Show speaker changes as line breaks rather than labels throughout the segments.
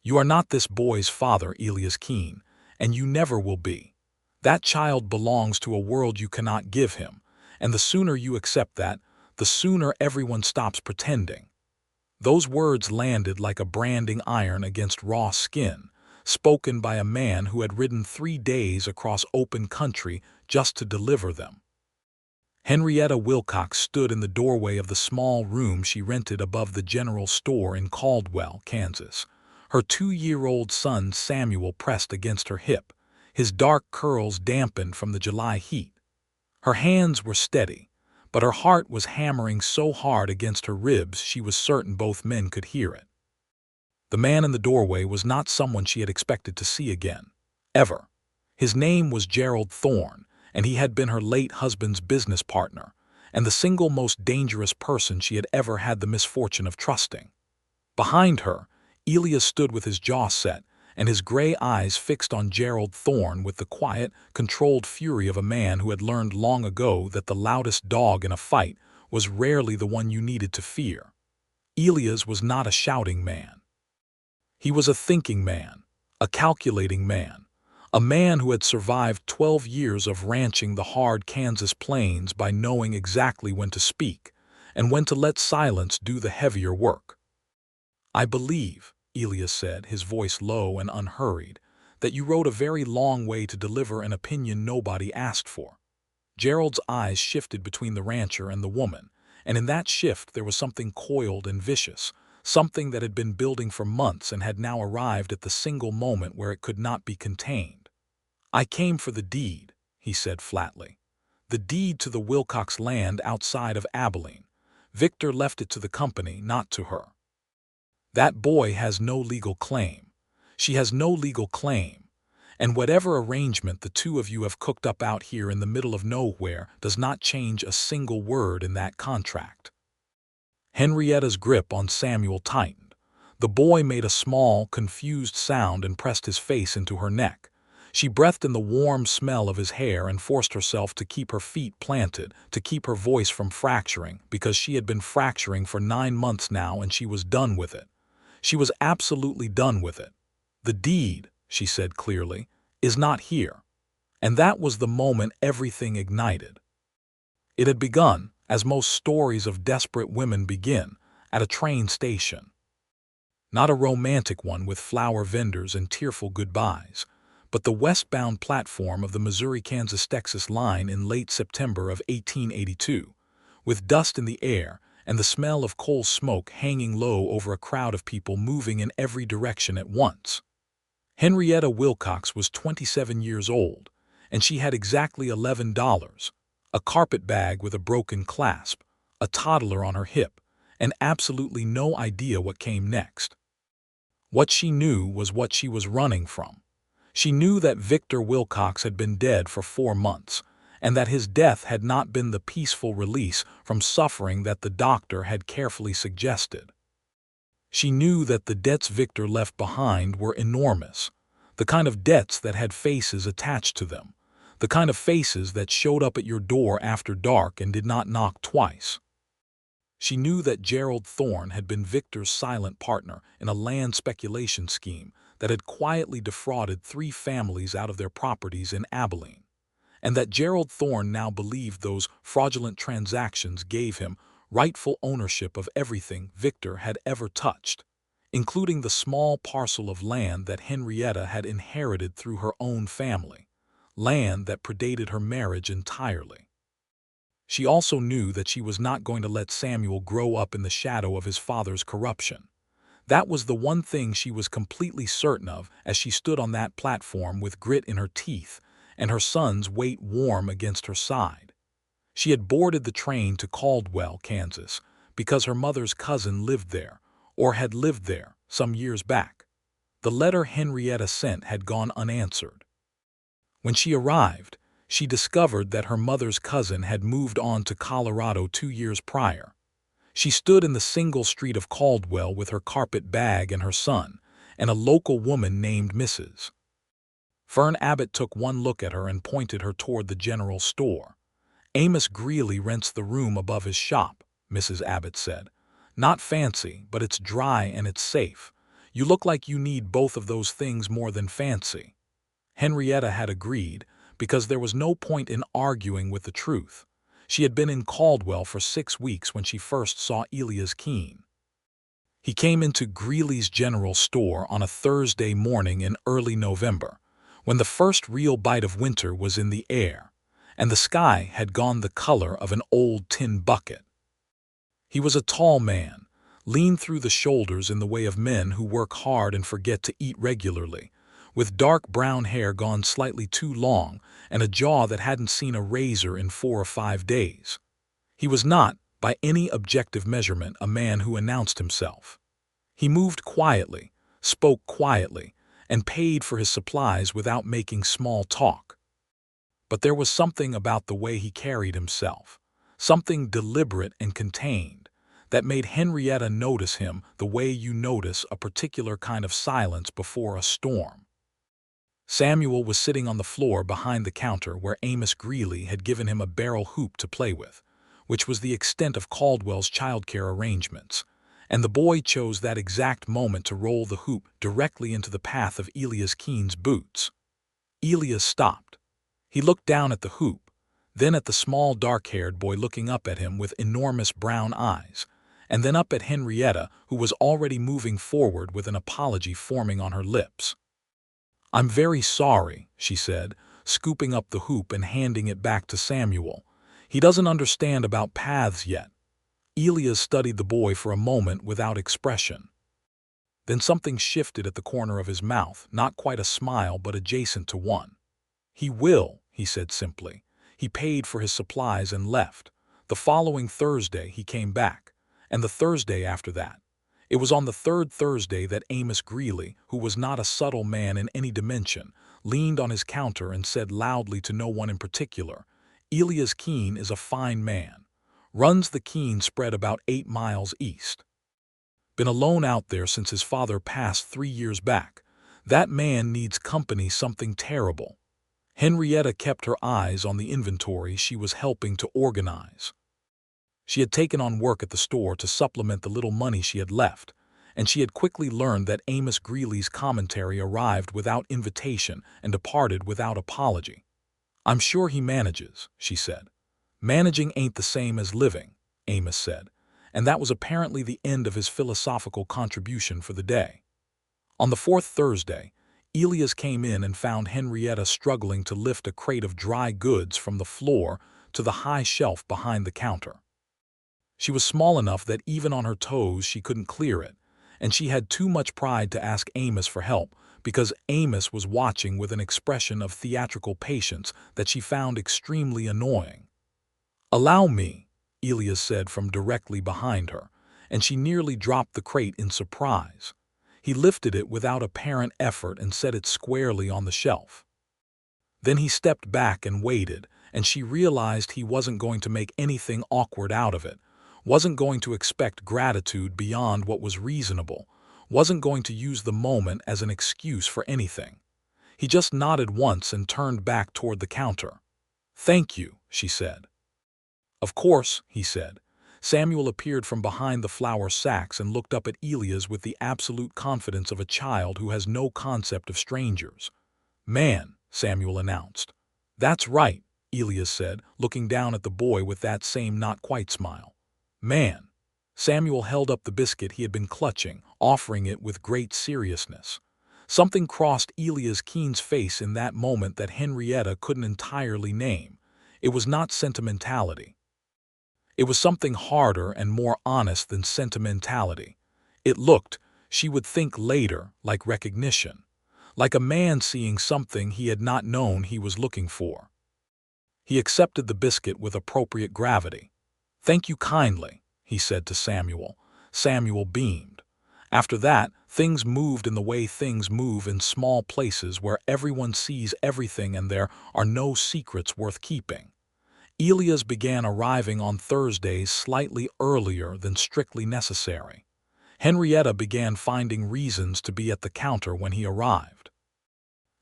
You are not this boy's father, Elias Keene, and you never will be. That child belongs to a world you cannot give him, and the sooner you accept that, the sooner everyone stops pretending." Those words landed like a branding iron against raw skin, spoken by a man who had ridden 3 days across open country just to deliver them. Henrietta Wilcox stood in the doorway of the small room she rented above the general store in Caldwell, Kansas. Her 2-year-old son Samuel pressed against her hip, his dark curls dampened from the July heat. Her hands were steady, but her heart was hammering so hard against her ribs she was certain both men could hear it. The man in the doorway was not someone she had expected to see again, ever. His name was Gerald Thorn, and he had been her late husband's business partner, and the single most dangerous person she had ever had the misfortune of trusting. Behind her, Elias stood with his jaw set, and his gray eyes fixed on Gerald Thorn with the quiet, controlled fury of a man who had learned long ago that the loudest dog in a fight was rarely the one you needed to fear. Elias was not a shouting man. He was a thinking man, a calculating man, a man who had survived 12 years of ranching the hard Kansas plains by knowing exactly when to speak and when to let silence do the heavier work. "I believe," Elias said, his voice low and unhurried, "that you rode a very long way to deliver an opinion nobody asked for." Gerald's eyes shifted between the rancher and the woman, and in that shift there was something coiled and vicious, something that had been building for months and had now arrived at the single moment where it could not be contained. "I came for the deed," he said flatly. "The deed to the Wilcox land outside of Abilene. Victor left it to the company, not to her. That boy has no legal claim. She has no legal claim. And whatever arrangement the two of you have cooked up out here in the middle of nowhere does not change a single word in that contract." Henrietta's grip on Samuel tightened. The boy made a small, confused sound and pressed his face into her neck. She breathed in the warm smell of his hair and forced herself to keep her feet planted, to keep her voice from fracturing, because she had been fracturing for 9 months now and she was done with it. She was absolutely done with it. "The deed," she said clearly, "is not here." And that was the moment everything ignited. It had begun, as most stories of desperate women begin, at a train station. Not a romantic one with flower vendors and tearful goodbyes, but the westbound platform of the Missouri-Kansas-Texas line in late September of 1882, with dust in the air and the smell of coal smoke hanging low over a crowd of people moving in every direction at once. Henrietta Wilcox was 27 years old, and she had exactly $11, a carpet bag with a broken clasp, a toddler on her hip, and absolutely no idea what came next. What she knew was what she was running from. She knew that Victor Wilcox had been dead for 4 months, and that his death had not been the peaceful release from suffering that the doctor had carefully suggested. She knew that the debts Victor left behind were enormous, the kind of debts that had faces attached to them, the kind of faces that showed up at your door after dark and did not knock twice. She knew that Gerald Thorn had been Victor's silent partner in a land speculation scheme that had quietly defrauded 3 families out of their properties in Abilene, and that Gerald Thorn now believed those fraudulent transactions gave him rightful ownership of everything Victor had ever touched, including the small parcel of land that Henrietta had inherited through her own family, land that predated her marriage entirely. She also knew that she was not going to let Samuel grow up in the shadow of his father's corruption. That was the one thing she was completely certain of as she stood on that platform with grit in her teeth and her son's weight warm against her side. She had boarded the train to Caldwell, Kansas, because her mother's cousin lived there, or had lived there, some years back. The letter Henrietta sent had gone unanswered. When she arrived, she discovered that her mother's cousin had moved on to Colorado 2 years prior. She stood in the single street of Caldwell with her carpet bag and her son, and a local woman named Mrs. Fern Abbott took one look at her and pointed her toward the general store. "Amos Greeley rents the room above his shop," Mrs. Abbott said. "Not fancy, but it's dry and it's safe. You look like you need both of those things more than fancy." Henrietta had agreed, because there was no point in arguing with the truth. She had been in Caldwell for 6 weeks when she first saw Elias Keene. He came into Greeley's General Store on a Thursday morning in early November, when the first real bite of winter was in the air, and the sky had gone the color of an old tin bucket. He was a tall man, lean through the shoulders in the way of men who work hard and forget to eat regularly, with dark brown hair gone slightly too long and a jaw that hadn't seen a razor in 4 or 5 days. He was not, by any objective measurement, a man who announced himself. He moved quietly, spoke quietly, and paid for his supplies without making small talk. But there was something about the way he carried himself, something deliberate and contained, that made Henrietta notice him the way you notice a particular kind of silence before a storm. Samuel was sitting on the floor behind the counter where Amos Greeley had given him a barrel hoop to play with, which was the extent of Caldwell's childcare arrangements, and the boy chose that exact moment to roll the hoop directly into the path of Elias Keene's boots. Elias stopped. He looked down at the hoop, then at the small dark-haired boy looking up at him with enormous brown eyes, and then up at Henrietta, who was already moving forward with an apology forming on her lips. "I'm very sorry," she said, scooping up the hoop and handing it back to Samuel. "He doesn't understand about paths yet." Elias studied the boy for a moment without expression. Then something shifted at the corner of his mouth, not quite a smile but adjacent to one. "He will," he said simply. He paid for his supplies and left. The following Thursday he came back, and the Thursday after that. It was on the third Thursday that Amos Greeley, who was not a subtle man in any dimension, leaned on his counter and said loudly to no one in particular, "Elias Keene is a fine man. Runs the Keene spread about 8 miles east. Been alone out there since his father passed 3 years back. That man needs company, something terrible." Henrietta kept her eyes on the inventory she was helping to organize. She had taken on work at the store to supplement the little money she had left, and she had quickly learned that Amos Greeley's commentary arrived without invitation and departed without apology. "I'm sure he manages," she said. "Managing ain't the same as living," Amos said, and that was apparently the end of his philosophical contribution for the day. On the fourth Thursday, Elias came in and found Henrietta struggling to lift a crate of dry goods from the floor to the high shelf behind the counter. She was small enough that even on her toes she couldn't clear it, and she had too much pride to ask Amos for help because Amos was watching with an expression of theatrical patience that she found extremely annoying. "Allow me," Elias said from directly behind her, and she nearly dropped the crate in surprise. He lifted it without apparent effort and set it squarely on the shelf. Then he stepped back and waited, and she realized he wasn't going to make anything awkward out of it, wasn't going to expect gratitude beyond what was reasonable, wasn't going to use the moment as an excuse for anything. He just nodded once and turned back toward the counter. "Thank you," she said. "Of course," he said. Samuel appeared from behind the flour sacks and looked up at Elias with the absolute confidence of a child who has no concept of strangers. "Man," Samuel announced. "That's right," Elias said, looking down at the boy with that same not-quite smile. "Man." Samuel held up the biscuit he had been clutching, offering it with great seriousness. Something crossed Elias Keene's face in that moment that Henrietta couldn't entirely name. It was not sentimentality. It was something harder and more honest than sentimentality. It looked, she would think later, like recognition, like a man seeing something he had not known he was looking for. He accepted the biscuit with appropriate gravity. "Thank you kindly," he said to Samuel. Samuel beamed. After that, things moved in the way things move in small places where everyone sees everything and there are no secrets worth keeping. Elias began arriving on Thursdays slightly earlier than strictly necessary. Henrietta began finding reasons to be at the counter when he arrived.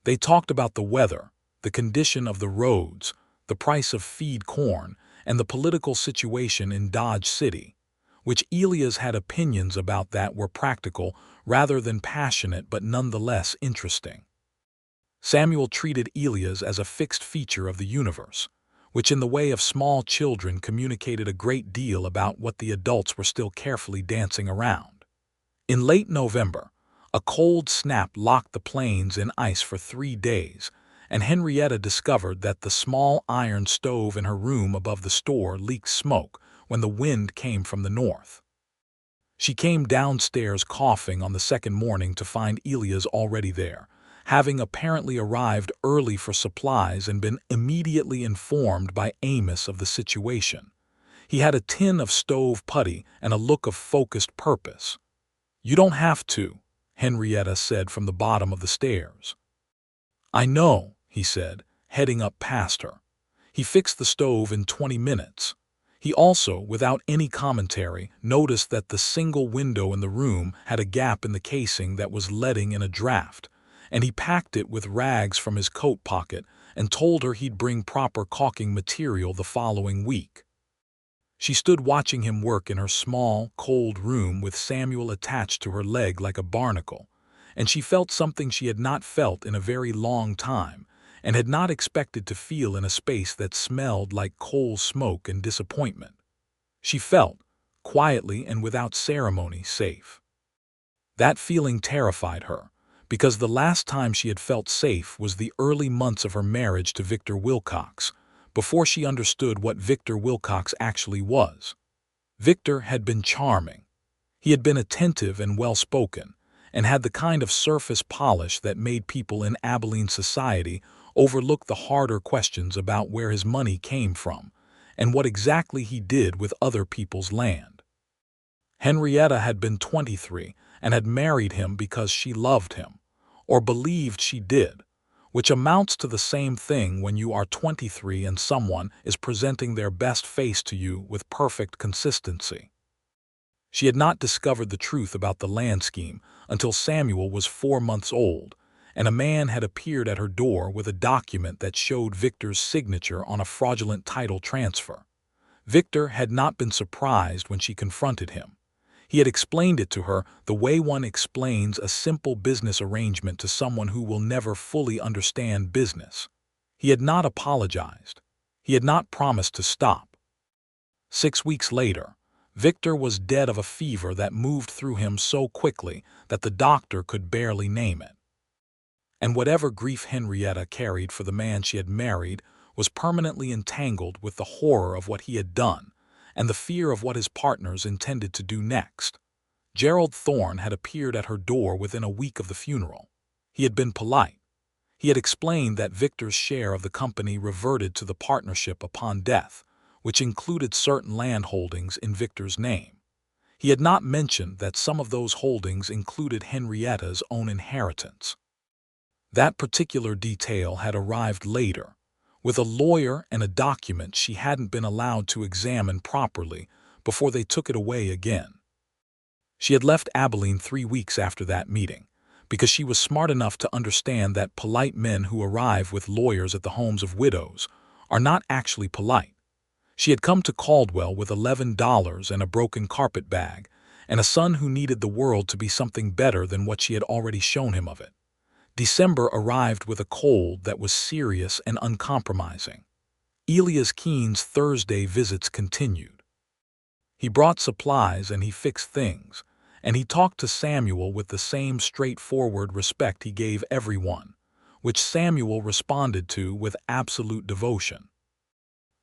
They talked about the weather, the condition of the roads, the price of feed corn, and the political situation in Dodge City. which Elias had opinions about that were practical rather than passionate but nonetheless interesting. Samuel treated Elias as a fixed feature of the universe, which in the way of small children communicated a great deal about what the adults were still carefully dancing around. In late November, a cold snap locked the plains in ice for 3 days, and Henrietta discovered that the small iron stove in her room above the store leaked smoke when the wind came from the north. She came downstairs coughing on the second morning to find Elias already there, having apparently arrived early for supplies and been immediately informed by Amos of the situation. He had a tin of stove putty and a look of focused purpose. "You don't have to," Henrietta said from the bottom of the stairs. "I know," he said, heading up past her. He fixed the stove in 20 minutes. He also, without any commentary, noticed that the single window in the room had a gap in the casing that was letting in a draft, and he packed it with rags from his coat pocket and told her he'd bring proper caulking material the following week. She stood watching him work in her small, cold room with Samuel attached to her leg like a barnacle, and she felt something she had not felt in a very long time and had not expected to feel in a space that smelled like coal smoke and disappointment. She felt, quietly and without ceremony, safe. That feeling terrified her, because the last time she had felt safe was the early months of her marriage to Victor Wilcox, before she understood what Victor Wilcox actually was. Victor had been charming. He had been attentive and well-spoken, and had the kind of surface polish that made people in Abilene society overlook the harder questions about where his money came from and what exactly he did with other people's land. Henrietta had been 23 and had married him because she loved him, or believed she did, which amounts to the same thing when you are 23 and someone is presenting their best face to you with perfect consistency. She had not discovered the truth about the land scheme until Samuel was 4 months old, and a man had appeared at her door with a document that showed Victor's signature on a fraudulent title transfer. Victor had not been surprised when she confronted him. He had explained it to her the way one explains a simple business arrangement to someone who will never fully understand business. He had not apologized. He had not promised to stop. 6 weeks later, Victor was dead of a fever that moved through him so quickly that the doctor could barely name it. And whatever grief Henrietta carried for the man she had married was permanently entangled with the horror of what he had done and the fear of what his partners intended to do next. Gerald Thorn had appeared at her door within a week of the funeral. He had been polite. He had explained that Victor's share of the company reverted to the partnership upon death, which included certain land holdings in Victor's name. He had not mentioned that some of those holdings included Henrietta's own inheritance. That particular detail had arrived later, with a lawyer and a document she hadn't been allowed to examine properly before they took it away again. She had left Abilene 3 weeks after that meeting, because she was smart enough to understand that polite men who arrive with lawyers at the homes of widows are not actually polite. She had come to Caldwell with $11 and a broken carpet bag, and a son who needed the world to be something better than what she had already shown him of it. December arrived with a cold that was serious and uncompromising. Elias Keene's Thursday visits continued. He brought supplies and he fixed things, and he talked to Samuel with the same straightforward respect he gave everyone, which Samuel responded to with absolute devotion.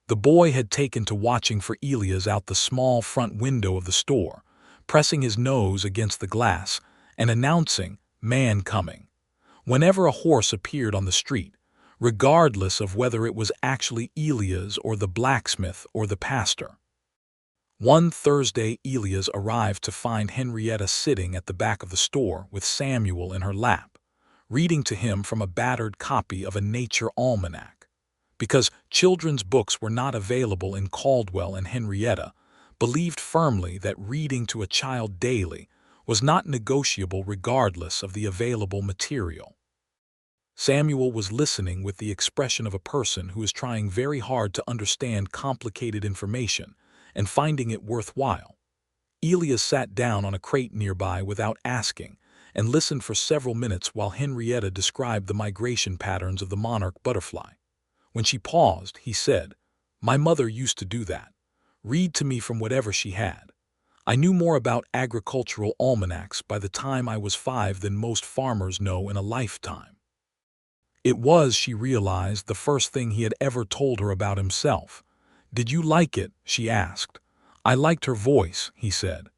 The boy had taken to watching for Elias out the small front window of the store, pressing his nose against the glass and announcing, "Man coming," whenever a horse appeared on the street, regardless of whether it was actually Elias or the blacksmith or the pastor. One Thursday Elias arrived to find Henrietta sitting at the back of the store with Samuel in her lap, reading to him from a battered copy of a nature almanac. Because children's books were not available in Caldwell, and Henrietta believed firmly that reading to a child daily was not negotiable regardless of the available material. Samuel was listening with the expression of a person who is trying very hard to understand complicated information and finding it worthwhile. Elias sat down on a crate nearby without asking and listened for several minutes while Henrietta described the migration patterns of the monarch butterfly. When she paused, he said, "My mother used to do that. Read to me from whatever she had. I knew more about agricultural almanacs by the time I was 5 than most farmers know in a lifetime." It was, she realized, the first thing he had ever told her about himself. "Did you like it?" she asked. "I liked her voice," he said.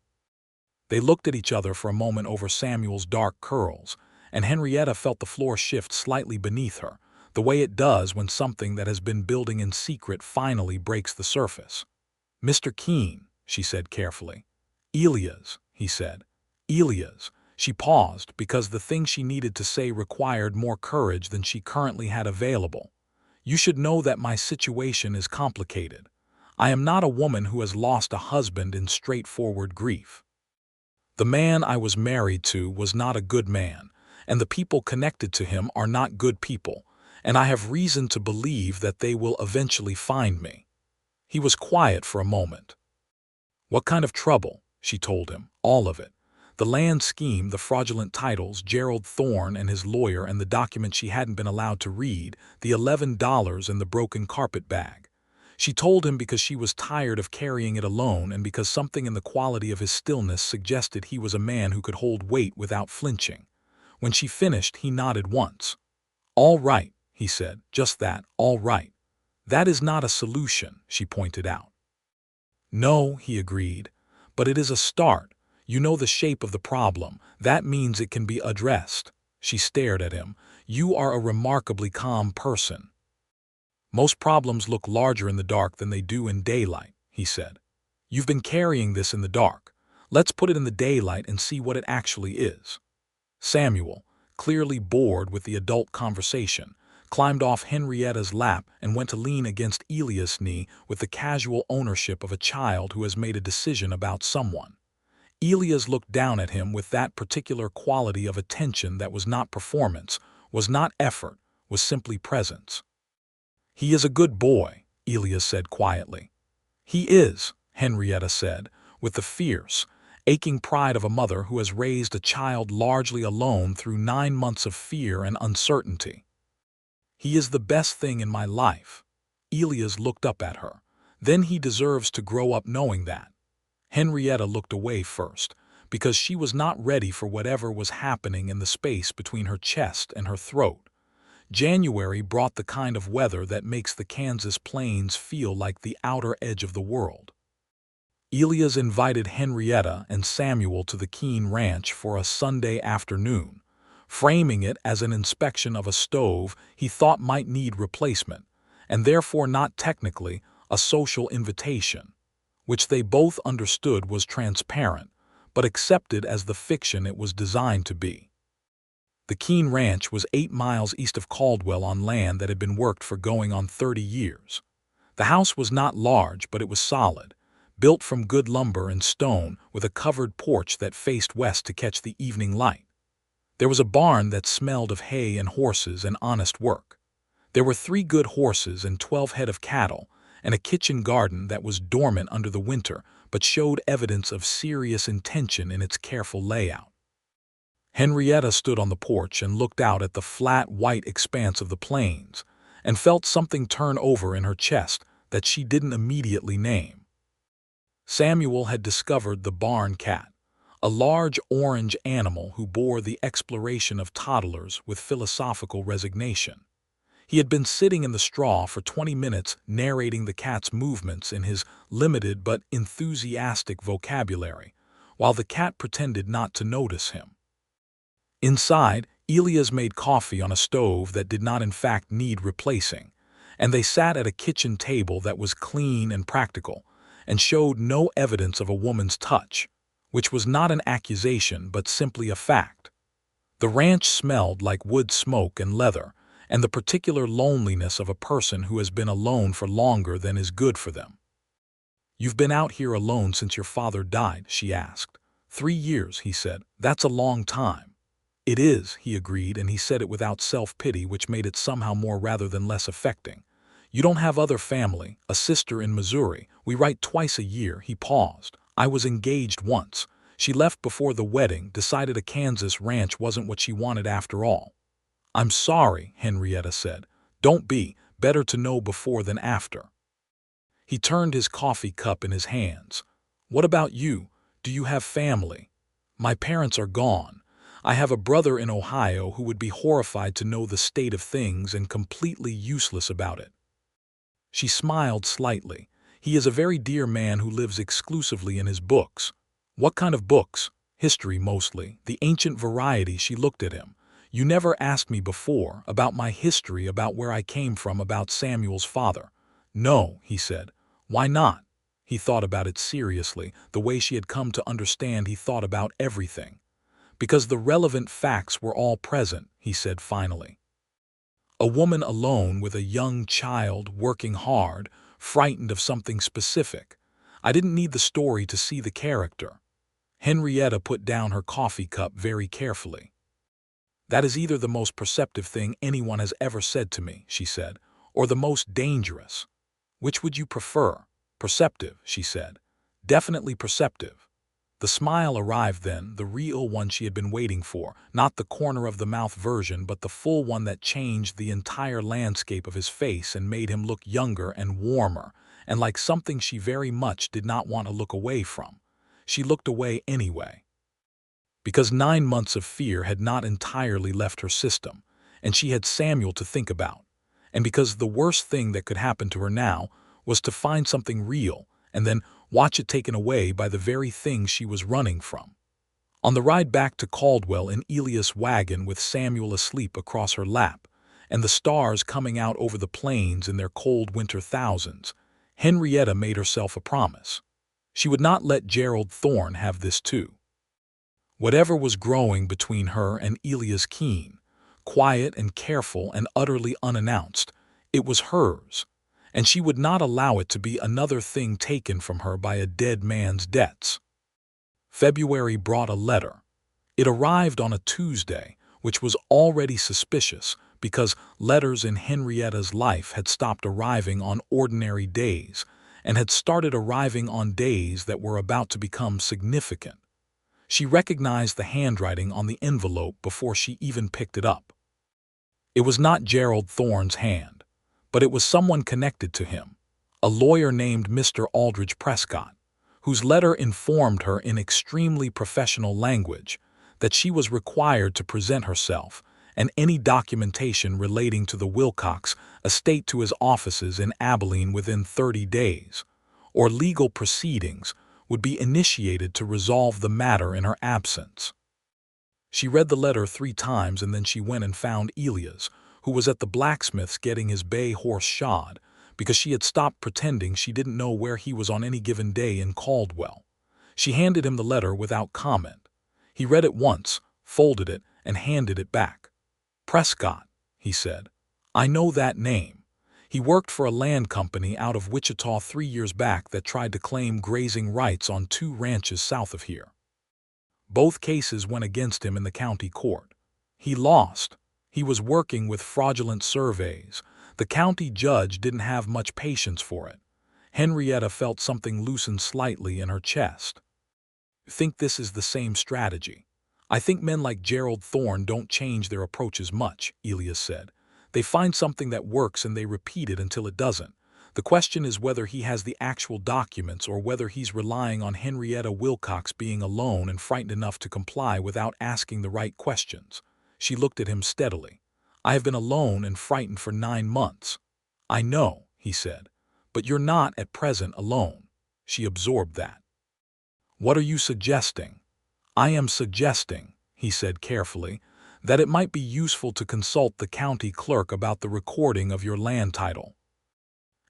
They looked at each other for a moment over Samuel's dark curls, and Henrietta felt the floor shift slightly beneath her, the way it does when something that has been building in secret finally breaks the surface. "Mr. Keene," she said carefully. "Elias," he said. "Elias." She paused because the thing she needed to say required more courage than she currently had available. "You should know that my situation is complicated. I am not a woman who has lost a husband in straightforward grief. The man I was married to was not a good man, and the people connected to him are not good people, and I have reason to believe that they will eventually find me." He was quiet for a moment. "What kind of trouble?" she told him. "All of it. The land scheme, the fraudulent titles, Gerald Thorn and his lawyer and the document she hadn't been allowed to read, the $11 in the broken carpet bag." She told him because she was tired of carrying it alone and because something in the quality of his stillness suggested he was a man who could hold weight without flinching. When she finished, he nodded once. "All right," he said, "just that, all right." "That is not a solution," she pointed out. "No," he agreed, "but it is a start. You know the shape of the problem. That means it can be addressed." She stared at him. "You are a remarkably calm person." "Most problems look larger in the dark than they do in daylight," he said. "You've been carrying this in the dark. Let's put it in the daylight and see what it actually is." Samuel, clearly bored with the adult conversation, climbed off Henrietta's lap and went to lean against Elias' knee with the casual ownership of a child who has made a decision about someone. Elias looked down at him with that particular quality of attention that was not performance, was not effort, was simply presence. "He is a good boy," Elias said quietly. "He is," Henrietta said, with the fierce, aching pride of a mother who has raised a child largely alone through 9 months of fear and uncertainty. "He is the best thing in my life." Elias looked up at her. "Then he deserves to grow up knowing that." Henrietta looked away first, because she was not ready for whatever was happening in the space between her chest and her throat. January brought the kind of weather that makes the Kansas plains feel like the outer edge of the world. Elias invited Henrietta and Samuel to the Keene Ranch for a Sunday afternoon, framing it as an inspection of a stove he thought might need replacement, and therefore not technically a social invitation, which they both understood was transparent, but accepted as the fiction it was designed to be. The Keene Ranch was 8 miles east of Caldwell on land that had been worked for going on 30 years. The house was not large, but it was solid, built from good lumber and stone with a covered porch that faced west to catch the evening light. There was a barn that smelled of hay and horses and honest work. There were 3 good horses and 12 head of cattle, and a kitchen garden that was dormant under the winter but showed evidence of serious intention in its careful layout. Henrietta stood on the porch and looked out at the flat, white expanse of the plains, and felt something turn over in her chest that she didn't immediately name. Samuel had discovered the barn cat, a large orange animal who bore the exploration of toddlers with philosophical resignation. He had been sitting in the straw for 20 minutes narrating the cat's movements in his limited but enthusiastic vocabulary, while the cat pretended not to notice him. Inside, Elias made coffee on a stove that did not in fact need replacing, and they sat at a kitchen table that was clean and practical, and showed no evidence of a woman's touch, which was not an accusation but simply a fact. The ranch smelled like wood smoke and leather, and the particular loneliness of a person who has been alone for longer than is good for them. "You've been out here alone since your father died?" she asked. 3 years, he said. "That's a long time." "It is," he agreed, and he said it without self-pity, which made it somehow more rather than less affecting. "You don't have other family, a sister in Missouri. We write twice a year." He paused. I was engaged once. She left before the wedding, decided a Kansas ranch wasn't what she wanted after all. I'm sorry, Henrietta said. Don't be, better to know before than after. He turned his coffee cup in his hands. What about you? Do you have family? My parents are gone. I have a brother in Ohio who would be horrified to know the state of things and completely useless about it. She smiled slightly. He is a very dear man who lives exclusively in his books. What kind of books? History mostly, the ancient variety. She looked at him. You never asked me before about my history, about where I came from, about Samuel's father. No, he said. Why not? He thought about it seriously, the way she had come to understand. He thought about everything. Because the relevant facts were all present, he said finally. A woman alone with a young child, working hard, frightened of something specific. I didn't need the story to see the character. Henrietta put down her coffee cup very carefully. That is either the most perceptive thing anyone has ever said to me, she said, or the most dangerous. Which would you prefer? Perceptive, she said. Definitely perceptive. The smile arrived then, the real one she had been waiting for, not the corner-of-the-mouth version, but the full one that changed the entire landscape of his face and made him look younger and warmer, and like something she very much did not want to look away from. She looked away anyway. Because 9 months of fear had not entirely left her system, and she had Samuel to think about, and because the worst thing that could happen to her now was to find something real and then watch it taken away by the very thing she was running from. On the ride back to Caldwell in Elias' wagon with Samuel asleep across her lap, and the stars coming out over the plains in their cold winter thousands, Henrietta made herself a promise. She would not let Gerald Thorn have this too. Whatever was growing between her and Elias Keene, quiet and careful and utterly unannounced, it was hers, and she would not allow it to be another thing taken from her by a dead man's debts. February brought a letter. It arrived on a Tuesday, which was already suspicious because letters in Henrietta's life had stopped arriving on ordinary days and had started arriving on days that were about to become significant. She recognized the handwriting on the envelope before she even picked it up. It was not Gerald Thorn's hand, but it was someone connected to him, a lawyer named Mr. Aldridge Prescott, whose letter informed her in extremely professional language that she was required to present herself and any documentation relating to the Wilcox estate to his offices in Abilene within 30 days, or legal proceedings would be initiated to resolve the matter in her absence. She read the letter 3 times and then she went and found Elias, who was at the blacksmith's getting his bay horse shod, because she had stopped pretending she didn't know where he was on any given day in Caldwell. She handed him the letter without comment. He read it once, folded it, and handed it back. Prescott, he said. I know that name. He worked for a land company out of Wichita 3 years back that tried to claim grazing rights on 2 ranches south of here. Both cases went against him in the county court. He lost. He was working with fraudulent surveys. The county judge didn't have much patience for it. Henrietta felt something loosen slightly in her chest. I think this is the same strategy. I think men like Gerald Thorn don't change their approaches much, Elias said. They find something that works and they repeat it until it doesn't. The question is whether he has the actual documents or whether he's relying on Henrietta Wilcox being alone and frightened enough to comply without asking the right questions. She looked at him steadily. I have been alone and frightened for 9 months. I know, he said, but you're not at present alone. She absorbed that. What are you suggesting? I am suggesting, he said carefully, that it might be useful to consult the county clerk about the recording of your land title,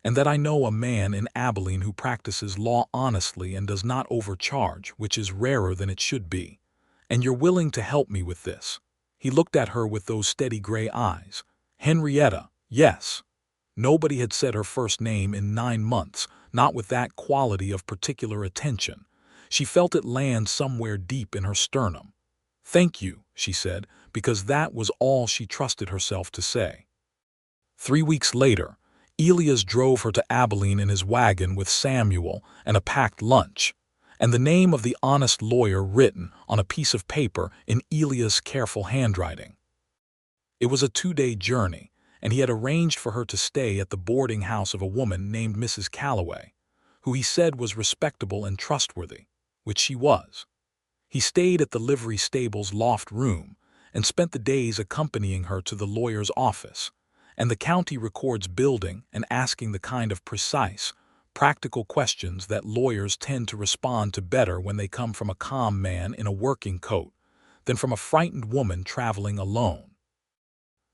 and that I know a man in Abilene who practices law honestly and does not overcharge, which is rarer than it should be, and you're willing to help me with this. He looked at her with those steady gray eyes. Henrietta, yes. Nobody had said her first name in 9 months, not with that quality of particular attention. She felt it land somewhere deep in her sternum. Thank you, she said, because that was all she trusted herself to say. 3 weeks later, Elias drove her to Abilene in his wagon with Samuel and a packed lunch, and the name of the honest lawyer written on a piece of paper in Elias' careful handwriting. It was a 2-day journey, and he had arranged for her to stay at the boarding house of a woman named Mrs. Calloway, who he said was respectable and trustworthy, which she was. He stayed at the livery stable's loft room and spent the days accompanying her to the lawyer's office and the county records building and asking the kind of precise, practical questions that lawyers tend to respond to better when they come from a calm man in a working coat than from a frightened woman traveling alone.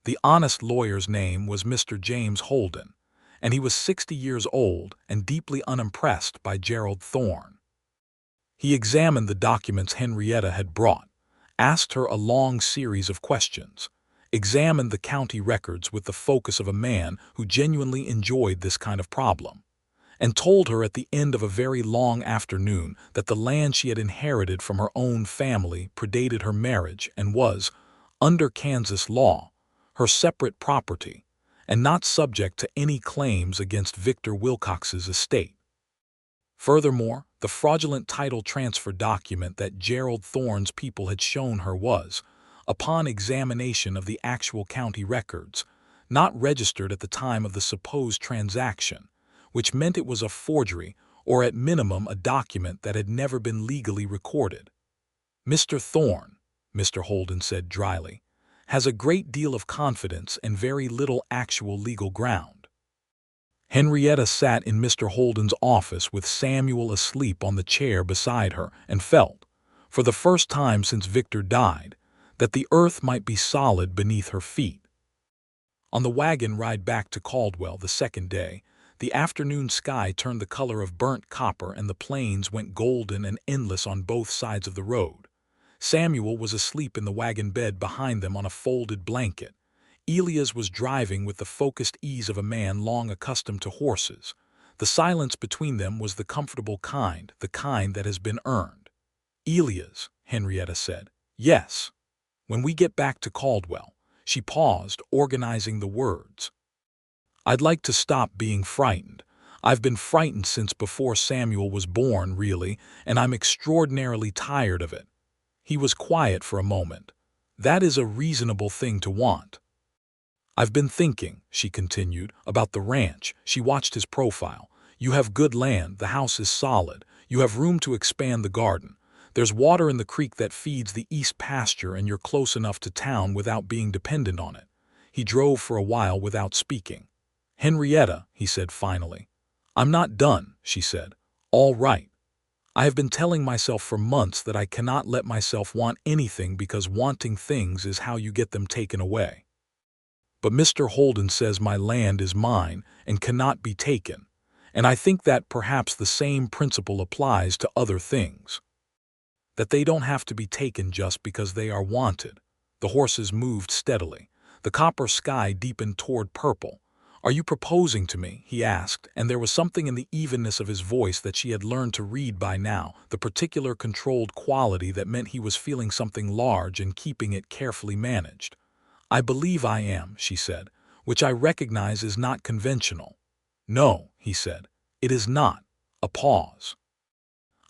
The honest lawyer's name was Mr. James Holden, and he was 60 years old and deeply unimpressed by Gerald Thorn. He examined the documents Henrietta had brought, asked her a long series of questions, examined the county records with the focus of a man who genuinely enjoyed this kind of problem, and told her at the end of a very long afternoon that the land she had inherited from her own family predated her marriage and was, under Kansas law, her separate property, and not subject to any claims against Victor Wilcox's estate. Furthermore, the fraudulent title transfer document that Gerald Thorn's people had shown her was, upon examination of the actual county records, not registered at the time of the supposed transaction, which meant it was a forgery or at minimum a document that had never been legally recorded. Mr. Thorn, Mr. Holden said dryly, has a great deal of confidence and very little actual legal ground. Henrietta sat in Mr. Holden's office with Samuel asleep on the chair beside her and felt, for the first time since Victor died, that the earth might be solid beneath her feet. On the wagon ride back to Caldwell the second day, the afternoon sky turned the color of burnt copper and the plains went golden and endless on both sides of the road. Samuel was asleep in the wagon bed behind them on a folded blanket. Elias was driving with the focused ease of a man long accustomed to horses. The silence between them was the comfortable kind, the kind that has been earned. "Elias," Henrietta said. "Yes. When we get back to Caldwell." She paused, organizing the words. "I'd like to stop being frightened. I've been frightened since before Samuel was born, really, and I'm extraordinarily tired of it." He was quiet for a moment. "That is a reasonable thing to want." "I've been thinking," she continued, "about the ranch." She watched his profile. "You have good land, the house is solid, you have room to expand the garden. There's water in the creek that feeds the east pasture and you're close enough to town without being dependent on it." He drove for a while without speaking. "Henrietta," he said finally. "I'm not done," she said. "All right. I have been telling myself for months that I cannot let myself want anything because wanting things is how you get them taken away. But Mr. Holden says my land is mine and cannot be taken, and I think that perhaps the same principle applies to other things. That they don't have to be taken just because they are wanted." The horses moved steadily. The copper sky deepened toward purple. "Are you proposing to me?" he asked, and there was something in the evenness of his voice that she had learned to read by now, the particular controlled quality that meant he was feeling something large and keeping it carefully managed. "I believe I am," she said, "which I recognize is not conventional." "No," he said, "it is not." A pause.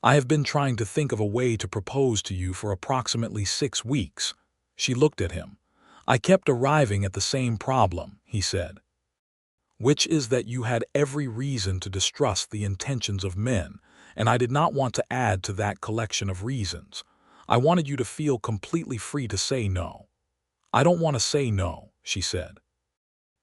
"I have been trying to think of a way to propose to you for approximately 6 weeks. She looked at him. "I kept arriving at the same problem," he said. "Which is that you had every reason to distrust the intentions of men, and I did not want to add to that collection of reasons. I wanted you to feel completely free to say no." "I don't want to say no," she said.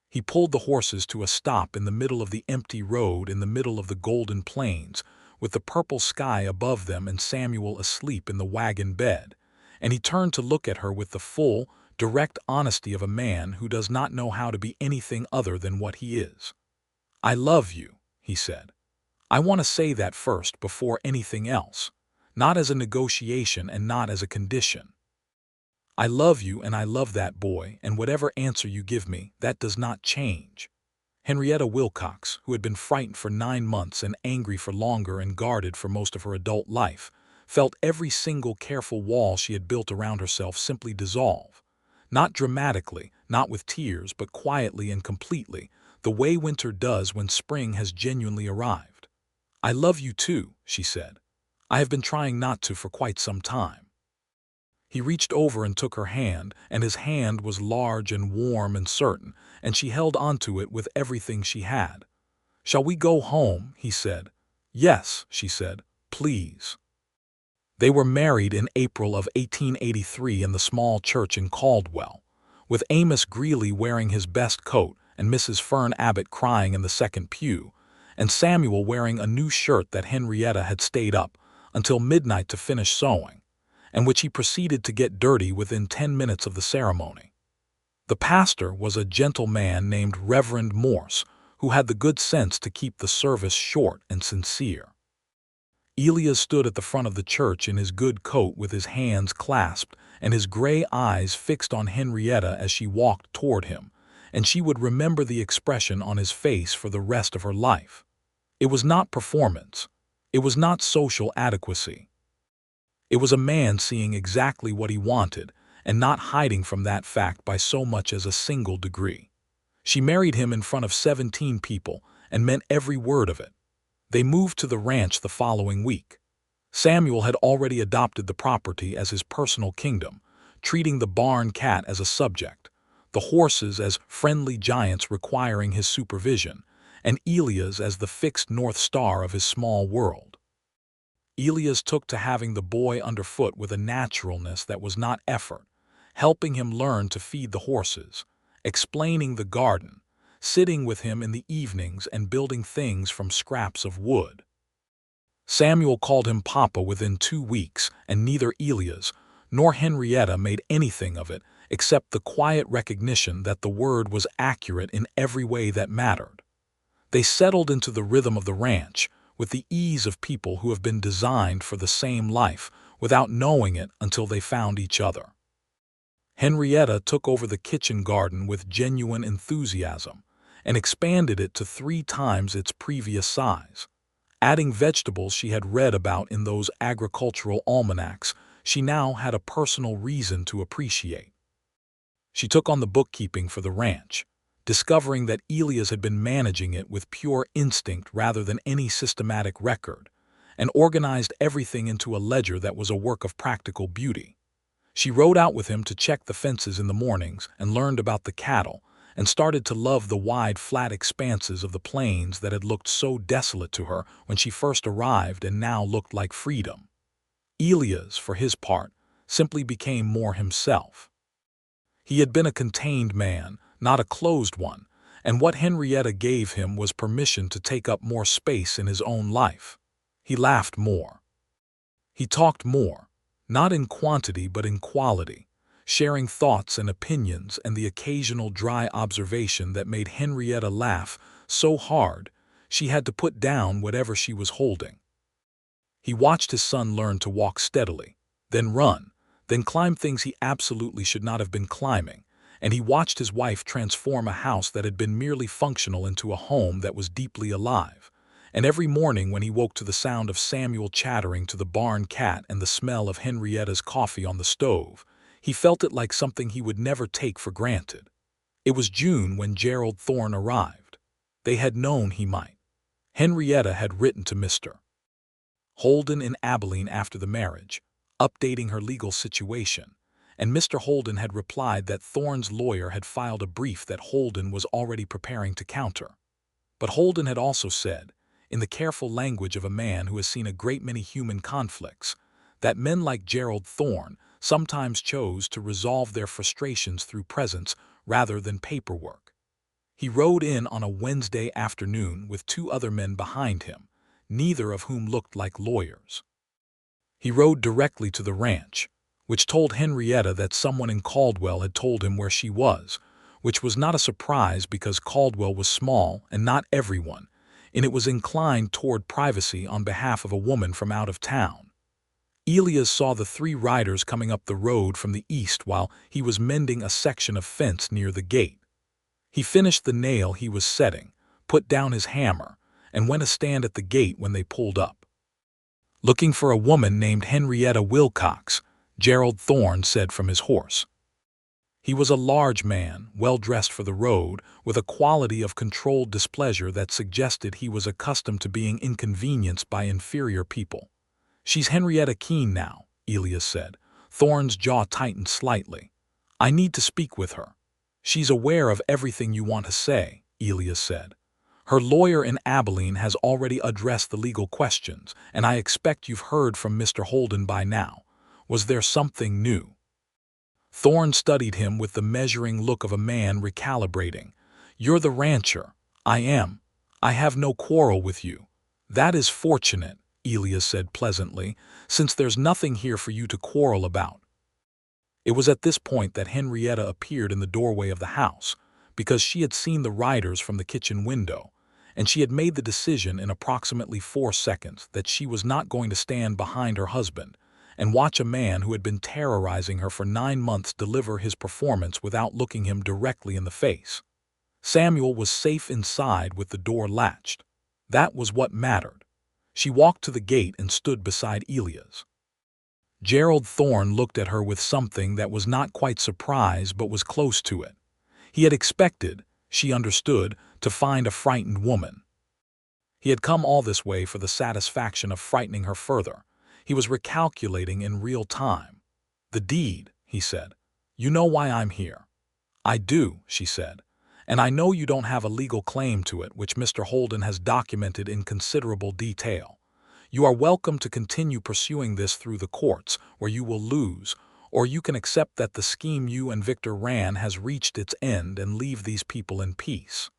He pulled the horses to a stop in the middle of the empty road in the middle of the golden plains, with the purple sky above them and Samuel asleep in the wagon bed, and he turned to look at her with the full, direct honesty of a man who does not know how to be anything other than what he is. "I love you," he said. "I want to say that first before anything else, not as a negotiation and not as a condition. I love you and I love that boy, and whatever answer you give me, that does not change." Henrietta Wilcox, who had been frightened for 9 months and angry for longer and guarded for most of her adult life, felt every single careful wall she had built around herself simply dissolve. Not dramatically, not with tears, but quietly and completely, the way winter does when spring has genuinely arrived. "I love you too," she said. I have been trying not to for quite some time." He reached over and took her hand, and his hand was large and warm and certain, and she held onto it with everything she had. "Shall we go home?" he said. "Yes," she said, "please." They were married in April of 1883 in the small church in Caldwell, with Amos Greeley wearing his best coat and Mrs. Fern Abbott crying in the second pew, and Samuel wearing a new shirt that Henrietta had stayed up until midnight to finish sewing, and which he proceeded to get dirty within 10 minutes of the ceremony. The pastor was a gentle man named Reverend Morse, who had the good sense to keep the service short and sincere. Elias stood at the front of the church in his good coat with his hands clasped and his gray eyes fixed on Henrietta as she walked toward him, and she would remember the expression on his face for the rest of her life. It was not performance. It was not social adequacy. It was a man seeing exactly what he wanted and not hiding from that fact by so much as a single degree. She married him in front of 17 people and meant every word of it. They moved to the ranch the following week. Samuel had already adopted the property as his personal kingdom, treating the barn cat as a subject, the horses as friendly giants requiring his supervision, and Elias as the fixed North Star of his small world. Elias took to having the boy underfoot with a naturalness that was not effort, helping him learn to feed the horses, explaining the garden, sitting with him in the evenings and building things from scraps of wood. Samuel called him Papa within 2 weeks, and neither Elias nor Henrietta made anything of it except the quiet recognition that the word was accurate in every way that mattered. They settled into the rhythm of the ranch, with the ease of people who have been designed for the same life without knowing it until they found each other. Henrietta took over the kitchen garden with genuine enthusiasm and expanded it to 3 times its previous size. Adding vegetables she had read about in those agricultural almanacs, she now had a personal reason to appreciate. She took on the bookkeeping for the ranch, discovering that Elias had been managing it with pure instinct rather than any systematic record, and organized everything into a ledger that was a work of practical beauty. She rode out with him to check the fences in the mornings and learned about the cattle, and started to love the wide, flat expanses of the plains that had looked so desolate to her when she first arrived and now looked like freedom. Elias, for his part, simply became more himself. He had been a contained man, not a closed one, and what Henrietta gave him was permission to take up more space in his own life. He laughed more. He talked more, not in quantity but in quality, sharing thoughts and opinions and the occasional dry observation that made Henrietta laugh so hard she had to put down whatever she was holding. He watched his son learn to walk steadily, then run, then climb things he absolutely should not have been climbing, and he watched his wife transform a house that had been merely functional into a home that was deeply alive. And every morning when he woke to the sound of Samuel chattering to the barn cat and the smell of Henrietta's coffee on the stove, he felt it like something he would never take for granted. It was June when Gerald Thorn arrived. They had known he might. Henrietta had written to Mr. Holden in Abilene after the marriage, updating her legal situation, and Mr. Holden had replied that Thorn's lawyer had filed a brief that Holden was already preparing to counter. But Holden had also said, in the careful language of a man who has seen a great many human conflicts, that men like Gerald Thorn sometimes chose to resolve their frustrations through presence rather than paperwork. He rode in on a Wednesday afternoon with 2 other men behind him, neither of whom looked like lawyers. He rode directly to the ranch, which told Henrietta that someone in Caldwell had told him where she was, which was not a surprise because Caldwell was small and not everyone, and it was inclined toward privacy on behalf of a woman from out of town. Elias saw the 3 riders coming up the road from the east while he was mending a section of fence near the gate. He finished the nail he was setting, put down his hammer, and went to stand at the gate when they pulled up. "Looking for a woman named Henrietta Wilcox," Gerald Thorn said from his horse. He was a large man, well dressed for the road, with a quality of controlled displeasure that suggested he was accustomed to being inconvenienced by inferior people. She's Henrietta Keene now, Elias said. Thorn's jaw tightened slightly. I need to speak with her. She's aware of everything you want to say, Elias said. Her lawyer in Abilene has already addressed the legal questions, and I expect you've heard from Mr. Holden by now. Was there something new? Thorn studied him with the measuring look of a man recalibrating. You're the rancher. I am. I have no quarrel with you. That is fortunate, Elias said pleasantly, since there's nothing here for you to quarrel about. It was at this point that Henrietta appeared in the doorway of the house, because she had seen the riders from the kitchen window, and she had made the decision in approximately 4 seconds that she was not going to stand behind her husband and watch a man who had been terrorizing her for 9 months deliver his performance without looking him directly in the face. Samuel was safe inside with the door latched. That was what mattered. She walked to the gate and stood beside Elias. Gerald Thorn looked at her with something that was not quite surprise but was close to it. He had expected, she understood, to find a frightened woman. He had come all this way for the satisfaction of frightening her further. He was recalculating in real time. The deed, he said. You know why I'm here. I do, she said. And I know you don't have a legal claim to it, which Mr. Holden has documented in considerable detail. You are welcome to continue pursuing this through the courts, where you will lose, or you can accept that the scheme you and Victor ran has reached its end and leave these people in peace.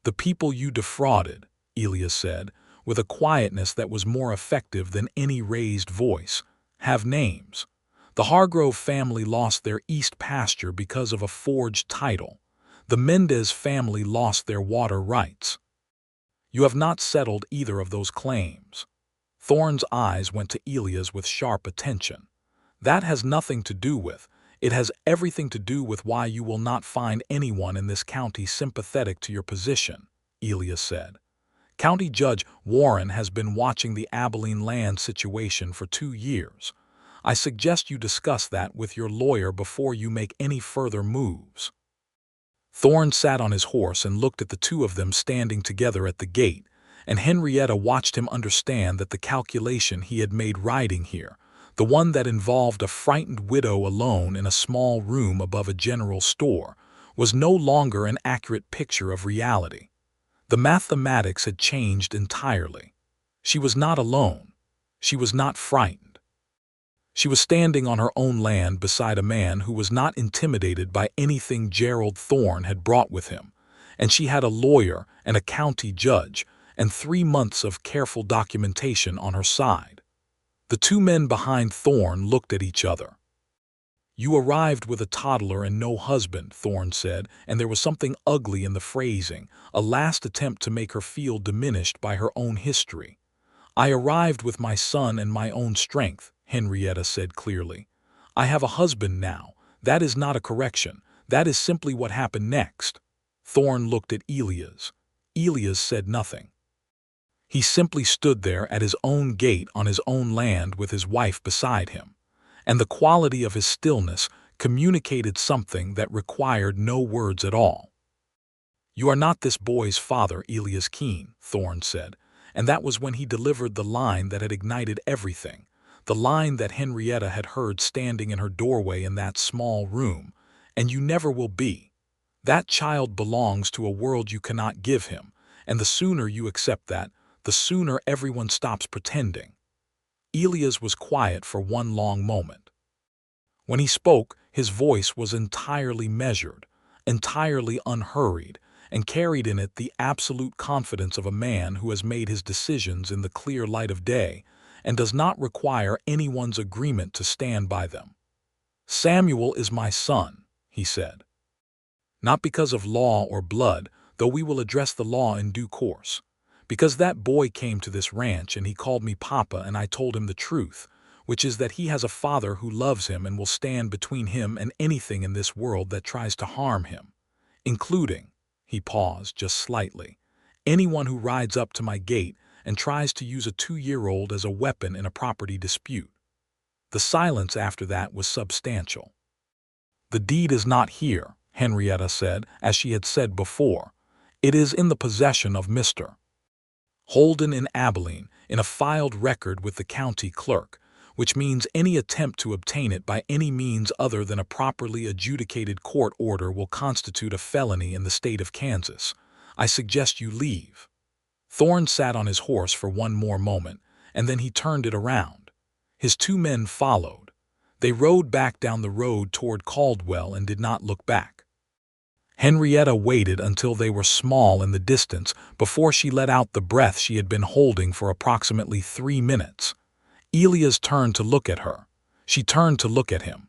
The people you defrauded, Elias said, with a quietness that was more effective than any raised voice, have names. The Hargrove family lost their east pasture because of a forged title. The Mendez family lost their water rights. You have not settled either of those claims. Thorn's eyes went to Elias with sharp attention. That has nothing to do with, it has everything to do with why you will not find anyone in this county sympathetic to your position, Elias said. County Judge Warren has been watching the Abilene land situation for 2 years. I suggest you discuss that with your lawyer before you make any further moves. Thorn sat on his horse and looked at the two of them standing together at the gate, and Henrietta watched him understand that the calculation he had made riding here, the one that involved a frightened widow alone in a small room above a general store, was no longer an accurate picture of reality. The mathematics had changed entirely. She was not alone. She was not frightened. She was standing on her own land beside a man who was not intimidated by anything Gerald Thorn had brought with him, and she had a lawyer and a county judge and 3 months of careful documentation on her side. The two men behind Thorn looked at each other. You arrived with a toddler and no husband, Thorn said, and there was something ugly in the phrasing, a last attempt to make her feel diminished by her own history. I arrived with my son and my own strength, Henrietta said clearly. I have a husband now. That is not a correction. That is simply what happened next. Thorn looked at Elias. Elias said nothing. He simply stood there at his own gate on his own land with his wife beside him, and the quality of his stillness communicated something that required no words at all. You are not this boy's father, Elias Keene, Thorn said, and that was when he delivered the line that had ignited everything, the line that Henrietta had heard standing in her doorway in that small room, and you never will be. That child belongs to a world you cannot give him, and the sooner you accept that, the sooner everyone stops pretending. Elias was quiet for one long moment. When he spoke, his voice was entirely measured, entirely unhurried, and carried in it the absolute confidence of a man who has made his decisions in the clear light of day and does not require anyone's agreement to stand by them. Samuel is my son, he said. Not because of law or blood, though we will address the law in due course. Because that boy came to this ranch and he called me Papa and I told him the truth, which is that he has a father who loves him and will stand between him and anything in this world that tries to harm him, including, he paused just slightly, anyone who rides up to my gate and tries to use a 2-year-old as a weapon in a property dispute. The silence after that was substantial. The deed is not here, Henrietta said, as she had said before. It is in the possession of Mr. Holden in Abilene, in a filed record with the county clerk, which means any attempt to obtain it by any means other than a properly adjudicated court order will constitute a felony in the state of Kansas. I suggest you leave." Thorn sat on his horse for one more moment, and then he turned it around. His 2 men followed. They rode back down the road toward Caldwell and did not look back. Henrietta waited until they were small in the distance before she let out the breath she had been holding for approximately 3 minutes. Elias turned to look at her. She turned to look at him.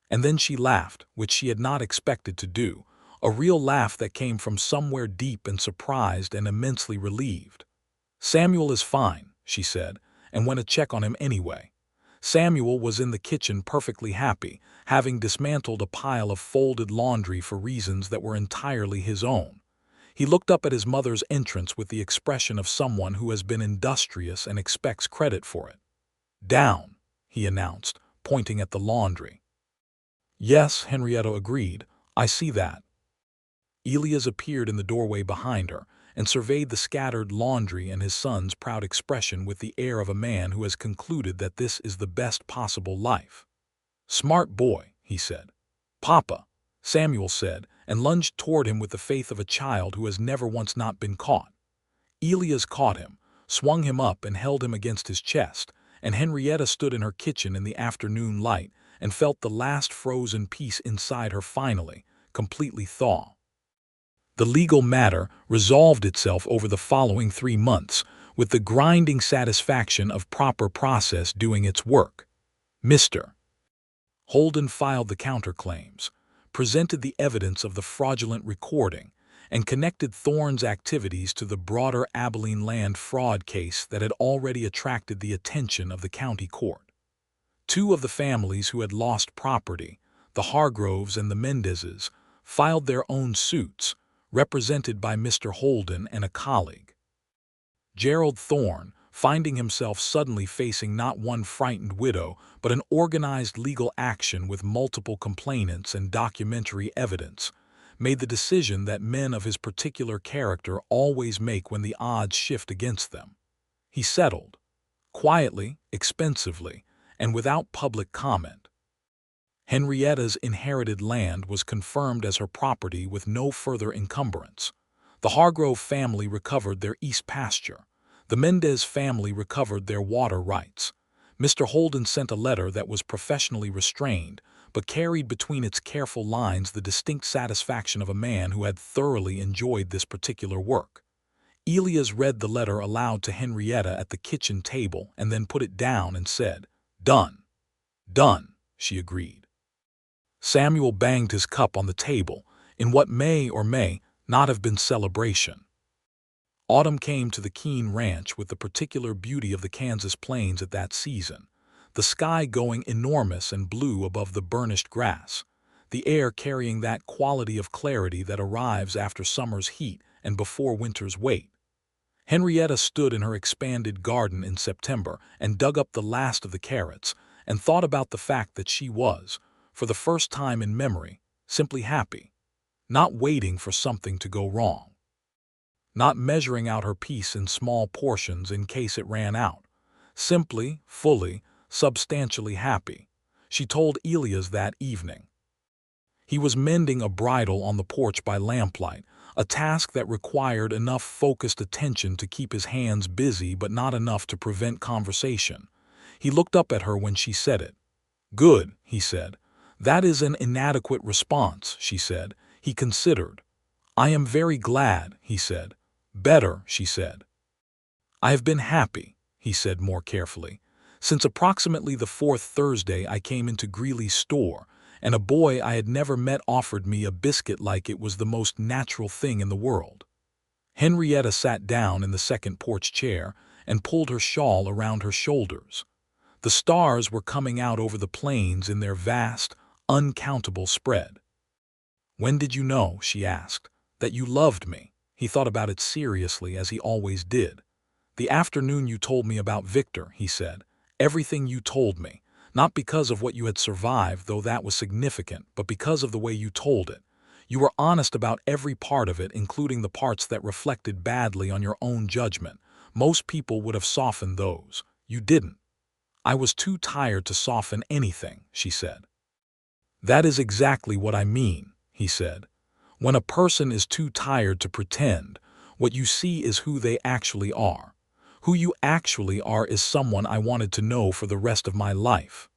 And then she laughed, which she had not expected to do, a real laugh that came from somewhere deep and surprised and immensely relieved. "Samuel is fine," she said, and went to check on him anyway. Samuel was in the kitchen perfectly happy, having dismantled a pile of folded laundry for reasons that were entirely his own. He looked up at his mother's entrance with the expression of someone who has been industrious and expects credit for it. "Down," he announced, pointing at the laundry. "Yes," Henrietta agreed, "I see that." Elias appeared in the doorway behind her and surveyed the scattered laundry and his son's proud expression with the air of a man who has concluded that this is the best possible life. "Smart boy," he said. "Papa," Samuel said, and lunged toward him with the faith of a child who has never once not been caught. Elias caught him, swung him up and held him against his chest, and Henrietta stood in her kitchen in the afternoon light and felt the last frozen piece inside her finally, completely thaw. The legal matter resolved itself over the following 3 months, with the grinding satisfaction of proper process doing its work. Mr. Holden filed the counterclaims, presented the evidence of the fraudulent recording, and connected Thorn's activities to the broader Abilene land fraud case that had already attracted the attention of the county court. 2 of the families who had lost property, the Hargroves and the Mendezes, filed their own suits, represented by Mr. Holden and a colleague. Gerald Thorn, finding himself suddenly facing not one frightened widow, but an organized legal action with multiple complainants and documentary evidence, made the decision that men of his particular character always make when the odds shift against them. He settled, quietly, expensively, and without public comment. Henrietta's inherited land was confirmed as her property with no further encumbrance. The Hargrove family recovered their east pasture. The Mendez family recovered their water rights. Mr. Holden sent a letter that was professionally restrained, but carried between its careful lines the distinct satisfaction of a man who had thoroughly enjoyed this particular work. Elias read the letter aloud to Henrietta at the kitchen table and then put it down and said, "Done." "Done," she agreed. Samuel banged his cup on the table in what may or may not have been celebration. Autumn came to the Keene ranch with the particular beauty of the Kansas plains at that season, the sky going enormous and blue above the burnished grass, the air carrying that quality of clarity that arrives after summer's heat and before winter's wait. Henrietta stood in her expanded garden in September and dug up the last of the carrots and thought about the fact that she was, for the first time in memory, simply happy, not waiting for something to go wrong, not measuring out her peace in small portions in case it ran out, simply, fully, substantially happy. She told Elias that evening. He was mending a bridle on the porch by lamplight, a task that required enough focused attention to keep his hands busy but not enough to prevent conversation. He looked up at her when she said it. "Good," he said. "That is an inadequate response," she said. He considered. "I am very glad," he said. "Better," she said. "I have been happy," he said more carefully, "since approximately the 4th Thursday I came into Greeley's store, and a boy I had never met offered me a biscuit like it was the most natural thing in the world." Henrietta sat down in the second porch chair and pulled her shawl around her shoulders. The stars were coming out over the plains in their vast, uncountable spread. "When did you know," she asked, "that you loved me?" He thought about it seriously, as he always did. "The afternoon you told me about Victor," he said. "Everything you told me, not because of what you had survived, though that was significant, but because of the way you told it. You were honest about every part of it, including the parts that reflected badly on your own judgment, Most people would have softened those. You didn't. I was too tired to soften anything, she said. That is exactly what I mean, he said. When a person is too tired to pretend, what you see is who they actually are. Who you actually are is someone I wanted to know for the rest of my life.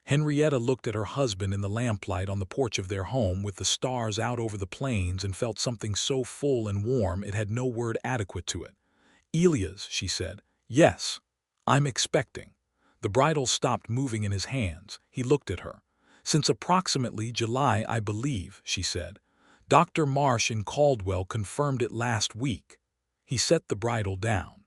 Henrietta looked at her husband in the lamplight on the porch of their home with the stars out over the plains and felt something so full and warm it had no word adequate to it. Elias, she said. Yes, I'm expecting. The bridle stopped moving in his hands. He looked at her. Since approximately July, I believe, she said. Dr. Marsh in Caldwell confirmed it last week. He set the bridle down.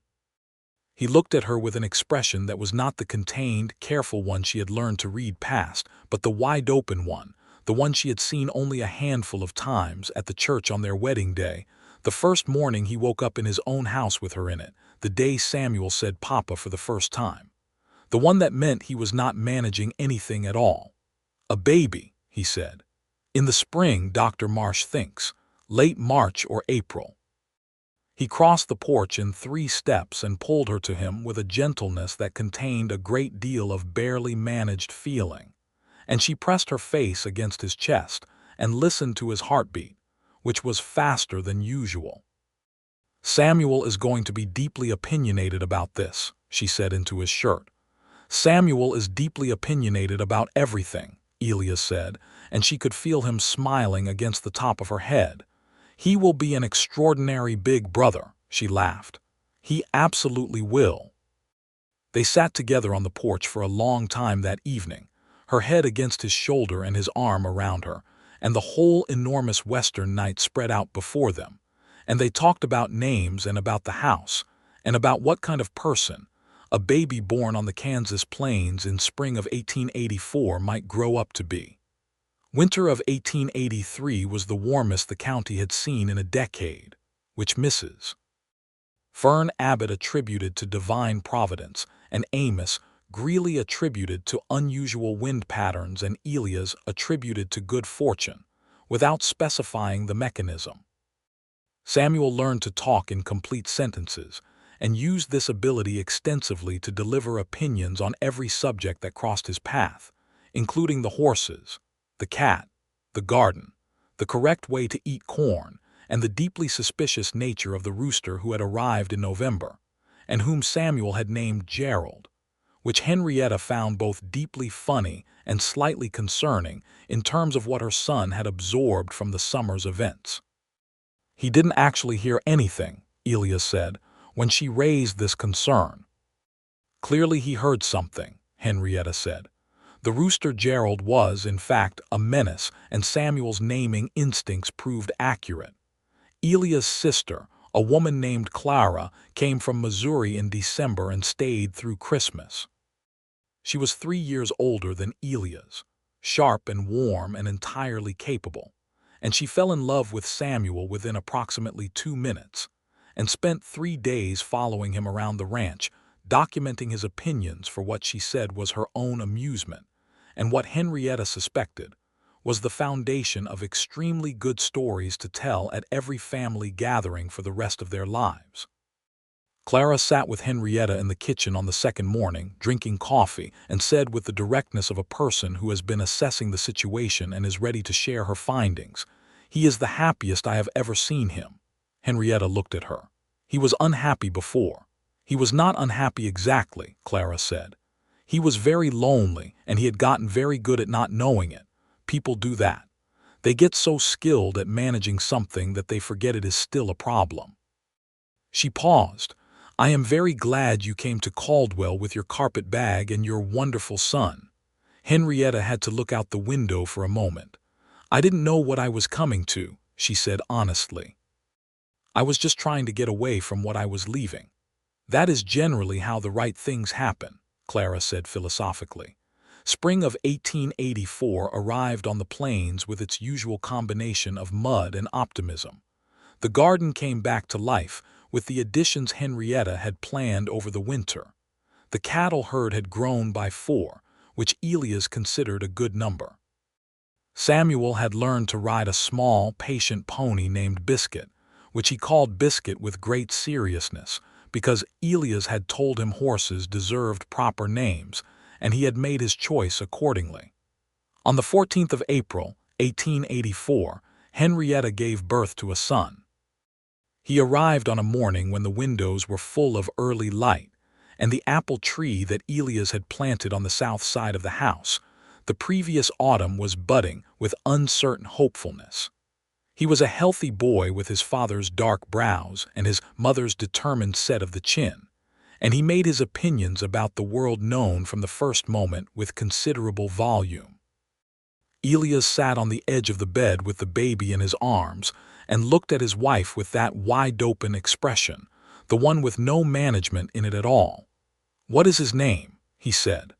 He looked at her with an expression that was not the contained, careful one she had learned to read past, but the wide-open one, the one she had seen only a handful of times at the church on their wedding day, the first morning he woke up in his own house with her in it, the day Samuel said Papa for the first time. The one that meant he was not managing anything at all. A baby, he said. In the spring, Dr. Marsh thinks, late March or April. He crossed the porch in 3 steps and pulled her to him with a gentleness that contained a great deal of barely managed feeling, and she pressed her face against his chest and listened to his heartbeat, which was faster than usual. Samuel is going to be deeply opinionated about this, she said into his shirt. Samuel is deeply opinionated about everything, Elias said, and she could feel him smiling against the top of her head. He will be an extraordinary big brother, she laughed. He absolutely will. They sat together on the porch for a long time that evening, her head against his shoulder and his arm around her, and the whole enormous western night spread out before them. And they talked about names and about the house, and about what kind of person a baby born on the Kansas plains in spring of 1884 might grow up to be. Winter of 1883 was the warmest the county had seen in a decade, which Mrs. Fern Abbott attributed to divine providence, and Amos Greeley attributed to unusual wind patterns, and Elias attributed to good fortune, without specifying the mechanism. Samuel learned to talk in complete sentences, and used this ability extensively to deliver opinions on every subject that crossed his path, including the horses, the cat, the garden, the correct way to eat corn, and the deeply suspicious nature of the rooster who had arrived in November, and whom Samuel had named Gerald, which Henrietta found both deeply funny and slightly concerning in terms of what her son had absorbed from the summer's events. He didn't actually hear anything, Elias said, when she raised this concern. Clearly he heard something, Henrietta said. The rooster Gerald was, in fact, a menace, and Samuel's naming instincts proved accurate. Elias' sister, a woman named Clara, came from Missouri in December and stayed through Christmas. She was 3 years older than Elias, sharp and warm and entirely capable, and she fell in love with Samuel within approximately 2 minutes, and spent 3 days following him around the ranch, documenting his opinions for what she said was her own amusement, and what Henrietta suspected was the foundation of extremely good stories to tell at every family gathering for the rest of their lives. Clara sat with Henrietta in the kitchen on the second morning, drinking coffee, and said with the directness of a person who has been assessing the situation and is ready to share her findings, "He is the happiest I have ever seen him." Henrietta looked at her. "He was unhappy before." "He was not unhappy exactly," Clara said. "He was very lonely, and he had gotten very good at not knowing it. People do that. They get so skilled at managing something that they forget it is still a problem." She paused. "I am very glad you came to Caldwell with your carpet bag and your wonderful son." Henrietta had to look out the window for a moment. "I didn't know what I was coming to," she said honestly. "I was just trying to get away from what I was leaving." "That is generally how the right things happen," Clara said philosophically. Spring of 1884 arrived on the plains with its usual combination of mud and optimism. The garden came back to life with the additions Henrietta had planned over the winter. The cattle herd had grown by 4, which Elias considered a good number. Samuel had learned to ride a small, patient pony named Biscuit, which he called Biscuit with great seriousness, because Elias had told him horses deserved proper names, and he had made his choice accordingly. On the 14th of April, 1884, Henrietta gave birth to a son. He arrived on a morning when the windows were full of early light, and the apple tree that Elias had planted on the south side of the house the previous autumn was budding with uncertain hopefulness. He was a healthy boy with his father's dark brows and his mother's determined set of the chin, and he made his opinions about the world known from the first moment with considerable volume. Elias sat on the edge of the bed with the baby in his arms and looked at his wife with that wide-open expression, the one with no management in it at all. "What is his name?" he said.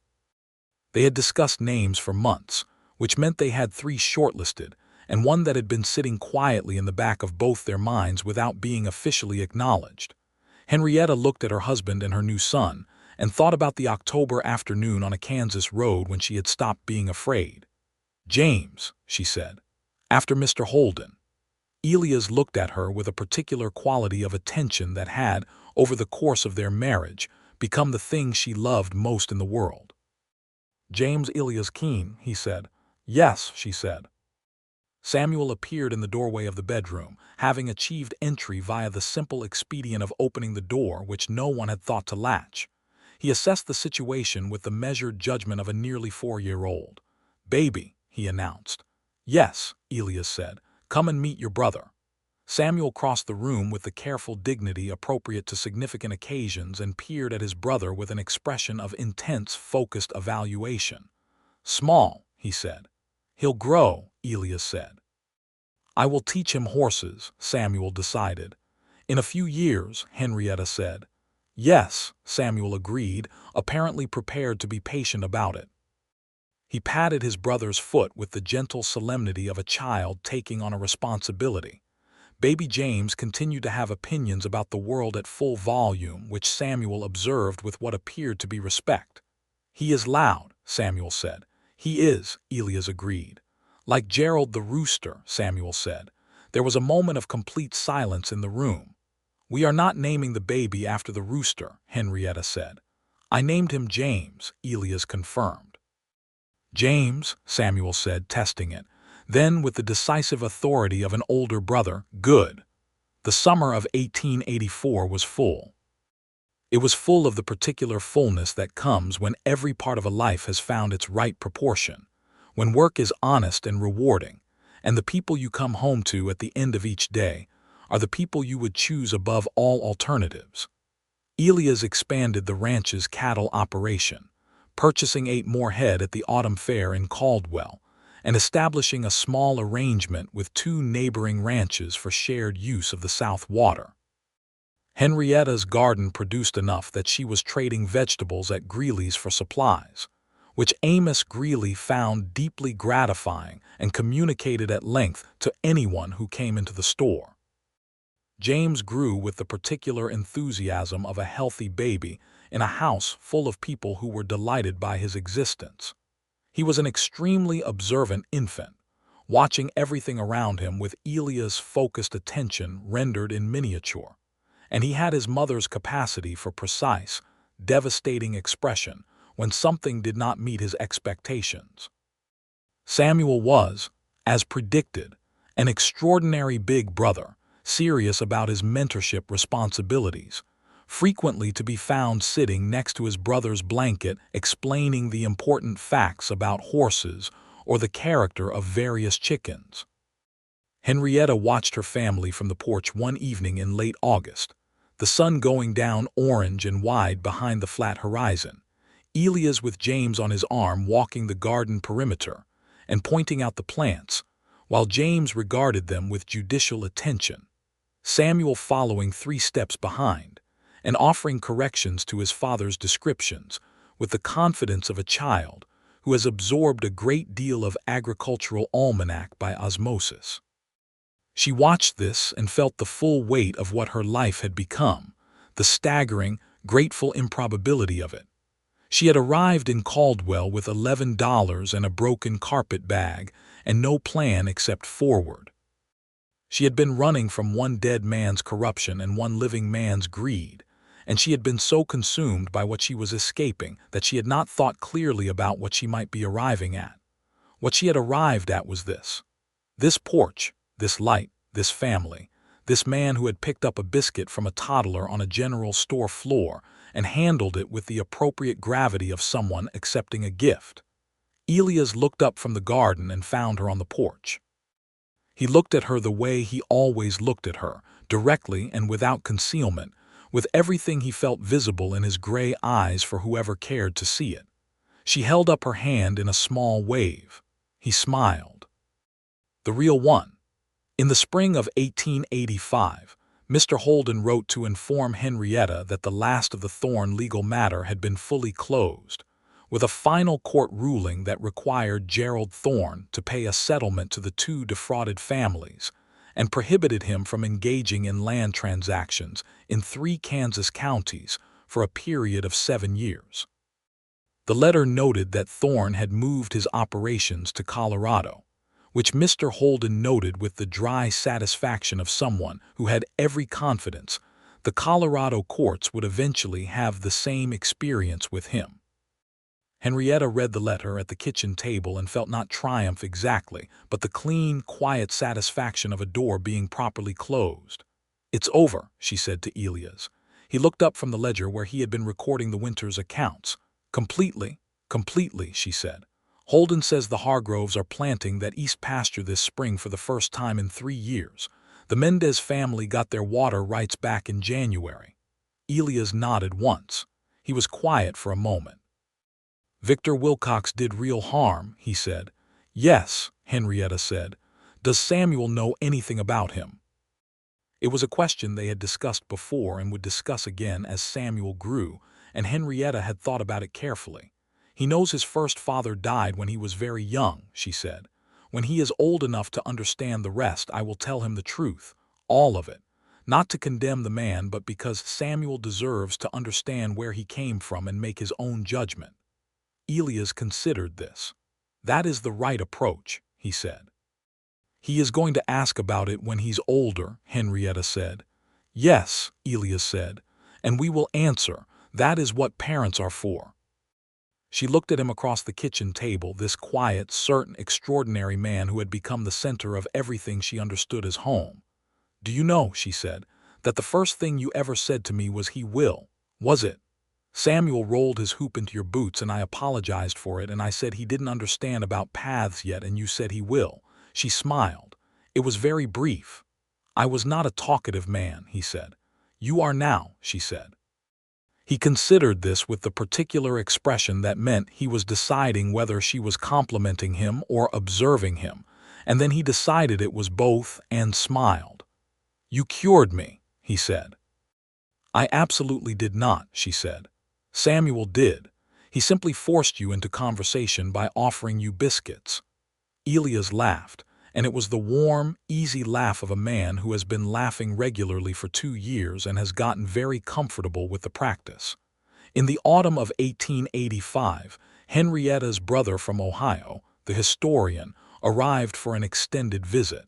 They had discussed names for months, which meant they had 3 shortlisted, and one that had been sitting quietly in the back of both their minds without being officially acknowledged. Henrietta looked at her husband and her new son, and thought about the October afternoon on a Kansas road when she had stopped being afraid. "James," she said, "after Mr. Holden." Elias looked at her with a particular quality of attention that had, over the course of their marriage, become the thing she loved most in the world. "James Elias Keene," he said. "Yes," she said. Samuel appeared in the doorway of the bedroom, having achieved entry via the simple expedient of opening the door which no one had thought to latch. He assessed the situation with the measured judgment of a nearly 4-year-old. "Baby," he announced. "Yes," Elias said. "Come and meet your brother." Samuel crossed the room with the careful dignity appropriate to significant occasions and peered at his brother with an expression of intense, focused evaluation. "Small," he said. "He'll grow," Elias said. "I will teach him horses," Samuel decided. "In a few years," Henrietta said. "Yes," Samuel agreed, apparently prepared to be patient about it. He patted his brother's foot with the gentle solemnity of a child taking on a responsibility. Baby James continued to have opinions about the world at full volume, which Samuel observed with what appeared to be respect. "He is loud," Samuel said. "He is," Elias agreed. "Like Gerald the rooster," Samuel said. There was a moment of complete silence in the room. "We are not naming the baby after the rooster," Henrietta said. "I named him James," Elias confirmed. "James," Samuel said, testing it. Then, with the decisive authority of an older brother, "Good." The summer of 1884 was full. It was full of the particular fullness that comes when every part of a life has found its right proportion, when work is honest and rewarding, and the people you come home to at the end of each day are the people you would choose above all alternatives. Elias expanded the ranch's cattle operation, purchasing 8 more head at the autumn fair in Caldwell, and establishing a small arrangement with 2 neighboring ranches for shared use of the South Water. Henrietta's garden produced enough that she was trading vegetables at Greeley's for supplies, which Amos Greeley found deeply gratifying and communicated at length to anyone who came into the store. James grew with the particular enthusiasm of a healthy baby in a house full of people who were delighted by his existence. He was an extremely observant infant, watching everything around him with Elias' focused attention rendered in miniature, and he had his mother's capacity for precise, devastating expression when something did not meet his expectations. Samuel was, as predicted, an extraordinary big brother, serious about his mentorship responsibilities, frequently to be found sitting next to his brother's blanket explaining the important facts about horses or the character of various chickens. Henrietta watched her family from the porch one evening in late August, the sun going down orange and wide behind the flat horizon, Elias with James on his arm walking the garden perimeter and pointing out the plants, while James regarded them with judicial attention, Samuel following 3 steps behind, and offering corrections to his father's descriptions with the confidence of a child who has absorbed a great deal of agricultural almanac by osmosis. She watched this and felt the full weight of what her life had become, the staggering, grateful improbability of it. She had arrived in Caldwell with $11 and a broken carpet bag and no plan except forward. She had been running from one dead man's corruption and one living man's greed, and she had been so consumed by what she was escaping that she had not thought clearly about what she might be arriving at. What she had arrived at was this. This porch, this light, this family, this man who had picked up a biscuit from a toddler on a general store floor and handled it with the appropriate gravity of someone accepting a gift. Elias looked up from the garden and found her on the porch. He looked at her the way he always looked at her, directly and without concealment, with everything he felt visible in his gray eyes for whoever cared to see it. She held up her hand in a small wave. He smiled. The real one. In the spring of 1885, Mr. Holden wrote to inform Henrietta that the last of the Thorn legal matter had been fully closed, with a final court ruling that required Gerald Thorn to pay a settlement to the two defrauded families and prohibited him from engaging in land transactions in 3 Kansas counties for a period of 7 years. The letter noted that Thorn had moved his operations to Colorado, which Mr. Holden noted with the dry satisfaction of someone who had every confidence the Colorado courts would eventually have the same experience with him. Henrietta read the letter at the kitchen table and felt not triumph exactly, but the clean, quiet satisfaction of a door being properly closed. "It's over," she said to Elias. He looked up from the ledger where he had been recording the winter's accounts. "Completely, completely," she said. "Holden says the Hargroves are planting that east pasture this spring for the first time in 3 years. The Mendez family got their water rights back in January." Elias nodded once. He was quiet for a moment. "Victor Wilcox did real harm," he said. "Yes," Henrietta said. "Does Samuel know anything about him?" It was a question they had discussed before and would discuss again as Samuel grew, and Henrietta had thought about it carefully. "He knows his first father died when he was very young," she said. "When he is old enough to understand the rest, I will tell him the truth, all of it, not to condemn the man, but because Samuel deserves to understand where he came from and make his own judgment." Elias considered this. "That is the right approach," he said. "He is going to ask about it when he's older," Henrietta said. "Yes," Elias said, "and we will answer. That is what parents are for." She looked at him across the kitchen table, this quiet, certain, extraordinary man who had become the center of everything she understood as home. "Do you know," she said, "that the first thing you ever said to me was 'he will'? Was it? Samuel rolled his hoop into your boots and I apologized for it and I said he didn't understand about paths yet and you said he will." She smiled. "It was very brief. I was not a talkative man," he said. "You are now," she said. He considered this with the particular expression that meant he was deciding whether she was complimenting him or observing him, and then he decided it was both and smiled. "You cured me," he said. "I absolutely did not," she said. "Samuel did. He simply forced you into conversation by offering you biscuits." Elias laughed, and it was the warm, easy laugh of a man who has been laughing regularly for 2 years and has gotten very comfortable with the practice. In the autumn of 1885, Henrietta's brother from Ohio, the historian, arrived for an extended visit.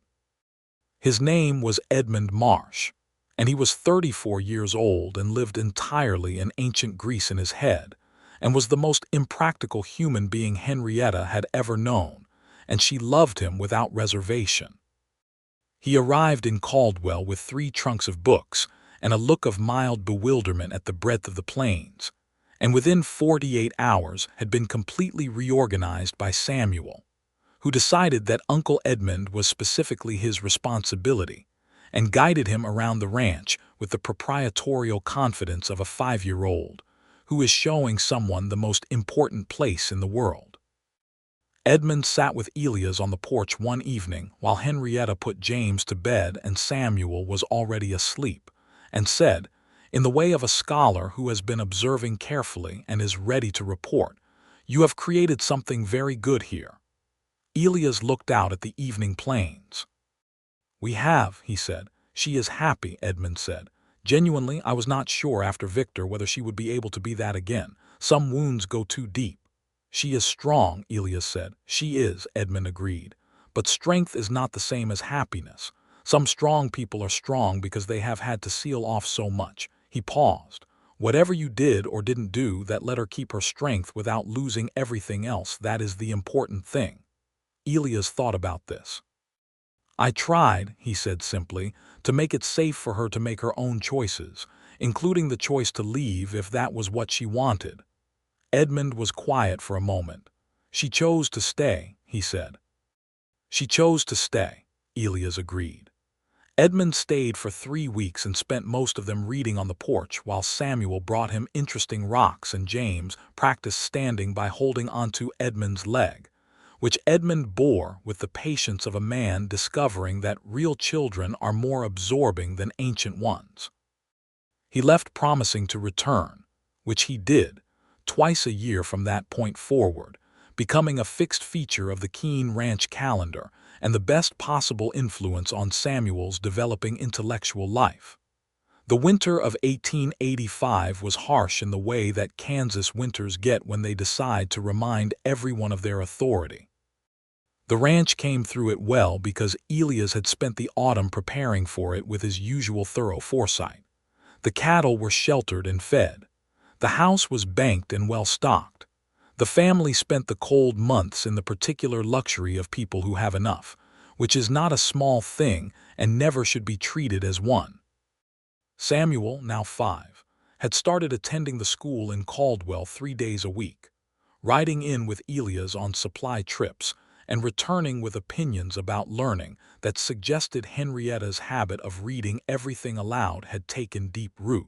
His name was Edmund Marsh, and he was 34 years old and lived entirely in ancient Greece in his head, and was the most impractical human being Henrietta had ever known, and she loved him without reservation. He arrived in Caldwell with 3 trunks of books and a look of mild bewilderment at the breadth of the plains, and within 48 hours had been completely reorganized by Samuel, who decided that Uncle Edmund was specifically his responsibility, and guided him around the ranch with the proprietorial confidence of a 5-year-old who is showing someone the most important place in the world. Edmund sat with Elias on the porch one evening while Henrietta put James to bed and Samuel was already asleep, and said, in the way of a scholar who has been observing carefully and is ready to report, "You have created something very good here." Elias looked out at the evening plains. "We have," he said. "She is happy," Edmund said. "Genuinely, I was not sure after Victor whether she would be able to be that again. Some wounds go too deep." "She is strong," Elias said. "She is," Edmund agreed. "But strength is not the same as happiness. Some strong people are strong because they have had to seal off so much." He paused. Whatever you did or didn't do that let her keep her strength without losing everything else, that is the important thing. Elias thought about this. I tried, he said simply, to make it safe for her to make her own choices, including the choice to leave if that was what she wanted. Edmund was quiet for a moment. She chose to stay, he said. She chose to stay, Elias agreed. Edmund stayed for 3 weeks and spent most of them reading on the porch while Samuel brought him interesting rocks and James practiced standing by holding onto Edmund's leg, which Edmund bore with the patience of a man discovering that real children are more absorbing than ancient ones. He left promising to return, which he did, twice a year from that point forward, becoming a fixed feature of the Keene Ranch calendar and the best possible influence on Samuel's developing intellectual life. The winter of 1885 was harsh in the way that Kansas winters get when they decide to remind everyone of their authority. The ranch came through it well because Elias had spent the autumn preparing for it with his usual thorough foresight. The cattle were sheltered and fed. The house was banked and well stocked. The family spent the cold months in the particular luxury of people who have enough, which is not a small thing and never should be treated as one. Samuel, now 5, had started attending the school in Caldwell 3 days a week, riding in with Elias on supply trips and returning with opinions about learning that suggested Henrietta's habit of reading everything aloud had taken deep root.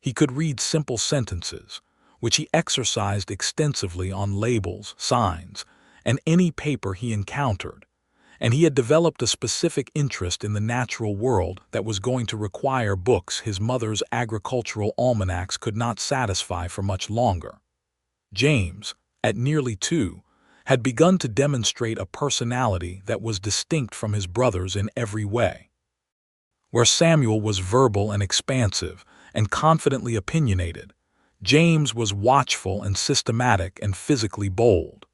He could read simple sentences, which he exercised extensively on labels, signs, and any paper he encountered, and he had developed a specific interest in the natural world that was going to require books his mother's agricultural almanacs could not satisfy for much longer. James, at nearly 2, had begun to demonstrate a personality that was distinct from his brother's in every way. Where Samuel was verbal and expansive and confidently opinionated, James was watchful and systematic and physically bold.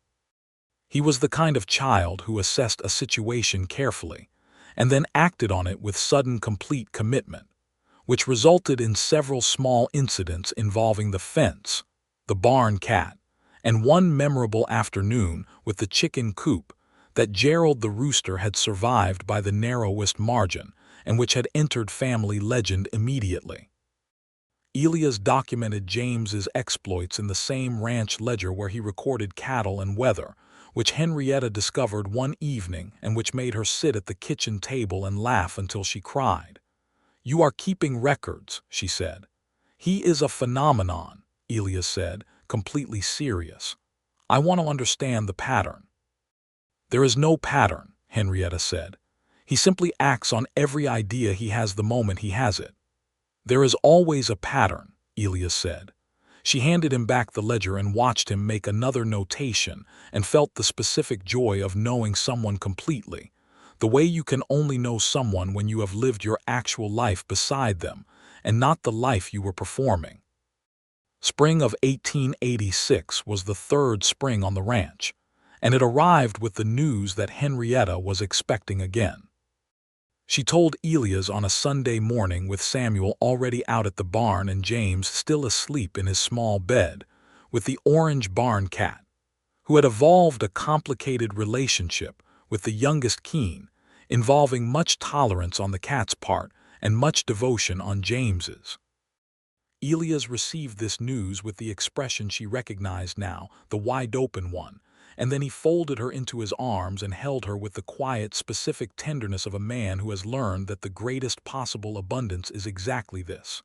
He was the kind of child who assessed a situation carefully and then acted on it with sudden complete commitment, which resulted in several small incidents involving the fence, the barn cat, and one memorable afternoon with the chicken coop that Gerald the rooster had survived by the narrowest margin and which had entered family legend immediately. Elias documented James's exploits in the same ranch ledger where he recorded cattle and weather, which Henrietta discovered one evening and which made her sit at the kitchen table and laugh until she cried. "You are keeping records," she said. "He is a phenomenon," Elias said, completely serious. "I want to understand the pattern." "There is no pattern," Henrietta said. "He simply acts on every idea he has the moment he has it." "There is always a pattern," Elias said. She handed him back the ledger and watched him make another notation and felt the specific joy of knowing someone completely, the way you can only know someone when you have lived your actual life beside them and not the life you were performing. Spring of 1886 was the 3rd spring on the ranch, and it arrived with the news that Henrietta was expecting again. She told Elias on a Sunday morning with Samuel already out at the barn and James still asleep in his small bed, with the orange barn cat, who had evolved a complicated relationship with the youngest Keene, involving much tolerance on the cat's part and much devotion on James's. Elias received this news with the expression she recognized now, the wide-open one, and then he folded her into his arms and held her with the quiet, specific tenderness of a man who has learned that the greatest possible abundance is exactly this.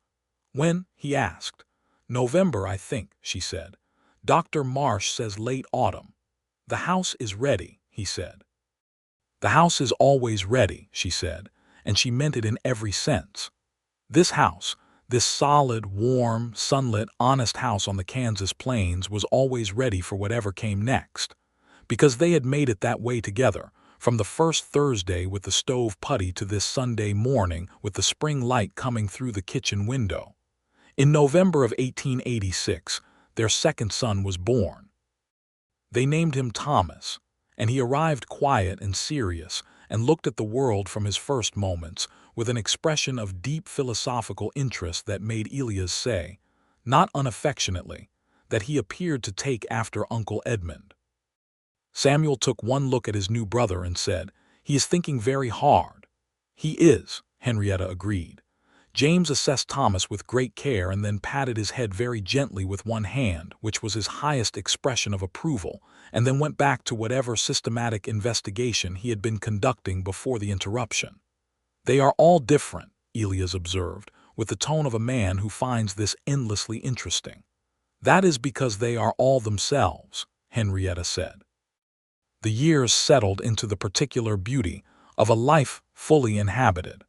"When?" he asked. "November, I think," she said. "Dr. Marsh says late autumn." "The house is ready," he said. "The house is always ready," she said, and she meant it in every sense. This house, this solid, warm, sunlit, honest house on the Kansas plains was always ready for whatever came next, because they had made it that way together, from the first Thursday with the stove putty to this Sunday morning with the spring light coming through the kitchen window. In November of 1886, their second son was born. They named him Thomas, and he arrived quiet and serious and looked at the world from his first moments with an expression of deep philosophical interest that made Elias say, not unaffectionately, that he appeared to take after Uncle Edmund. Samuel took one look at his new brother and said, "He is thinking very hard." "He is," Henrietta agreed. James assessed Thomas with great care and then patted his head very gently with one hand, which was his highest expression of approval, and then went back to whatever systematic investigation he had been conducting before the interruption. "They are all different," Elias observed, with the tone of a man who finds this endlessly interesting. "That is because they are all themselves," Henrietta said. The years settled into the particular beauty of a life fully inhabited.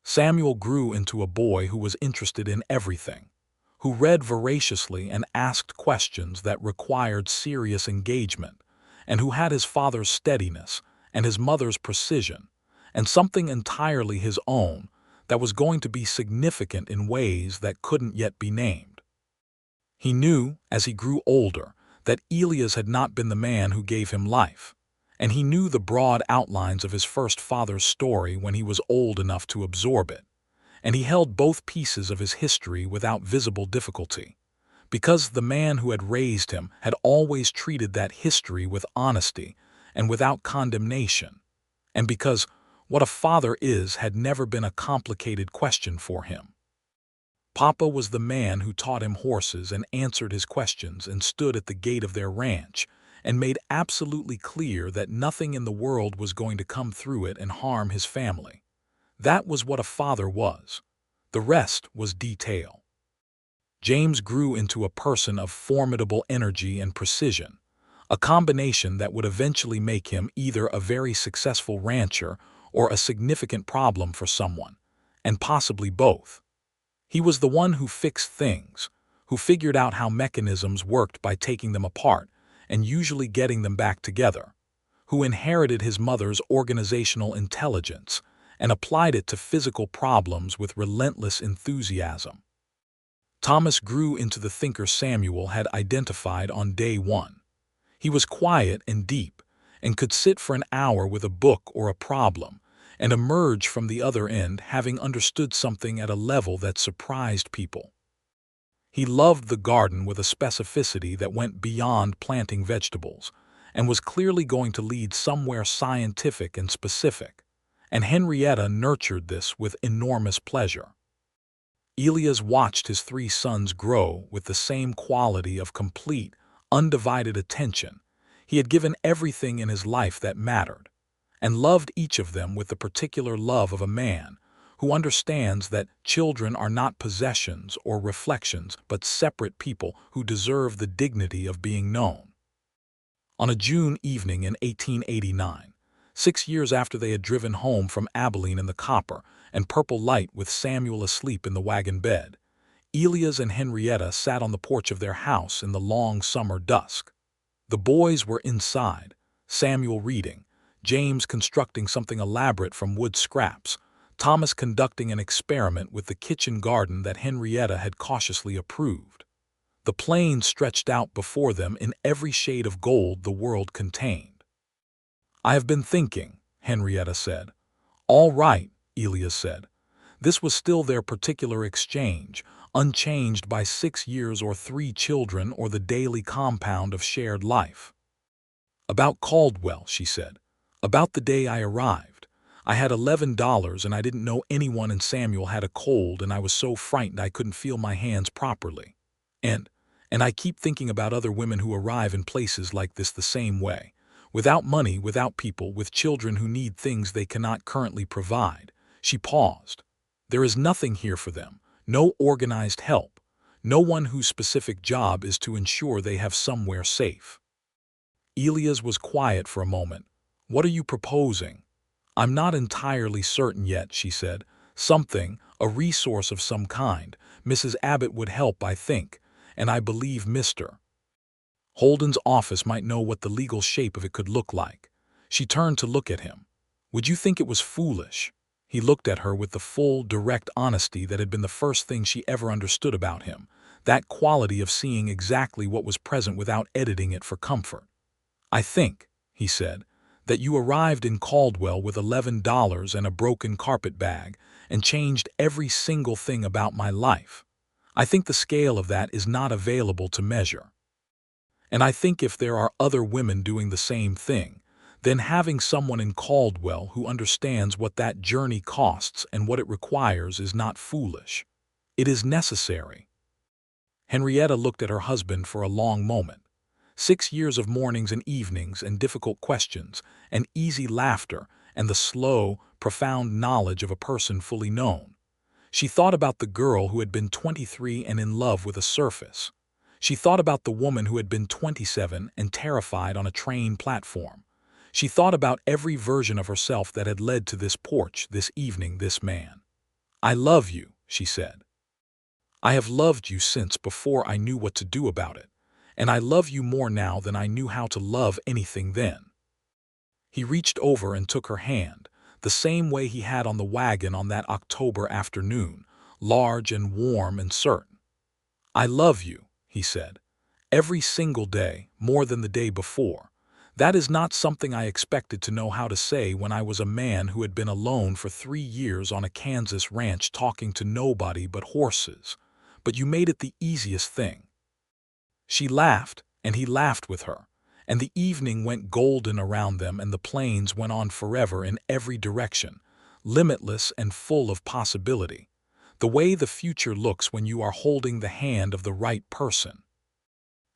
Samuel grew into a boy who was interested in everything, who read voraciously and asked questions that required serious engagement, and who had his father's steadiness and his mother's precision, and something entirely his own that was going to be significant in ways that couldn't yet be named. He knew, as he grew older, that Elias had not been the man who gave him life, and he knew the broad outlines of his first father's story when he was old enough to absorb it, and he held both pieces of his history without visible difficulty, because the man who had raised him had always treated that history with honesty and without condemnation, and because what a father is had never been a complicated question for him. Papa was the man who taught him horses and answered his questions and stood at the gate of their ranch and made absolutely clear that nothing in the world was going to come through it and harm his family. That was what a father was. The rest was detail. James grew into a person of formidable energy and precision, a combination that would eventually make him either a very successful rancher or a significant problem for someone, and possibly both. He was the one who fixed things, who figured out how mechanisms worked by taking them apart and usually getting them back together, who inherited his mother's organizational intelligence and applied it to physical problems with relentless enthusiasm. Thomas grew into the thinker Samuel had identified on day one. He was quiet and deep, and could sit for an hour with a book or a problem, and emerge from the other end having understood something at a level that surprised people. He loved the garden with a specificity that went beyond planting vegetables, and was clearly going to lead somewhere scientific and specific, and Henrietta nurtured this with enormous pleasure. Elias watched his three sons grow with the same quality of complete, undivided attention. He had given everything in his life that mattered, and loved each of them with the particular love of a man who understands that children are not possessions or reflections but separate people who deserve the dignity of being known. On a June evening in 1889, 6 years after they had driven home from Abilene in the copper and purple light with Samuel asleep in the wagon bed, Elias and Henrietta sat on the porch of their house in the long summer dusk. The boys were inside, Samuel reading, James constructing something elaborate from wood scraps, Thomas conducting an experiment with the kitchen garden that Henrietta had cautiously approved. The plain stretched out before them in every shade of gold the world contained. "I have been thinking," Henrietta said. "All right," Elias said. This was still their particular exchange, unchanged by 6 years or 3 children or the daily compound of shared life. "About Caldwell," she said. "About the day I arrived. I had $11 and I didn't know anyone, and Samuel had a cold and I was so frightened I couldn't feel my hands properly. And I keep thinking about other women who arrive in places like this the same way, without money, without people, with children who need things they cannot currently provide." She paused. "There is nothing here for them, no organized help, no one whose specific job is to ensure they have somewhere safe." Elias was quiet for a moment. "What are you proposing?" "I'm not entirely certain yet," she said. "Something, a resource of some kind. Mrs. Abbott would help, I think, and I believe Mr. Holden's office might know what the legal shape of it could look like." She turned to look at him. "Would you think it was foolish?" He looked at her with the full, direct honesty that had been the first thing she ever understood about him, that quality of seeing exactly what was present without editing it for comfort. "I think," he said, that you arrived in Caldwell with $11 and a broken carpet bag and changed every single thing about my life. I think the scale of that is not available to measure. And I think if there are other women doing the same thing, then having someone in Caldwell who understands what that journey costs and what it requires is not foolish. It is necessary. Henrietta looked at her husband for a long moment. 6 years of mornings and evenings and difficult questions and easy laughter and the slow, profound knowledge of a person fully known. She thought about the girl who had been 23 and in love with a surface. She thought about the woman who had been 27 and terrified on a train platform. She thought about every version of herself that had led to this porch, this evening, this man. "I love you," she said. "I have loved you since before I knew what to do about it, and I love you more now than I knew how to love anything then." He reached over and took her hand, the same way he had on the wagon on that October afternoon, large and warm and certain. "I love you," he said, "every single day, more than the day before. That is not something I expected to know how to say when I was a man who had been alone for 3 years on a Kansas ranch talking to nobody but horses. But you made it the easiest thing." She laughed, and he laughed with her, and the evening went golden around them and the plains went on forever in every direction, limitless and full of possibility, the way the future looks when you are holding the hand of the right person.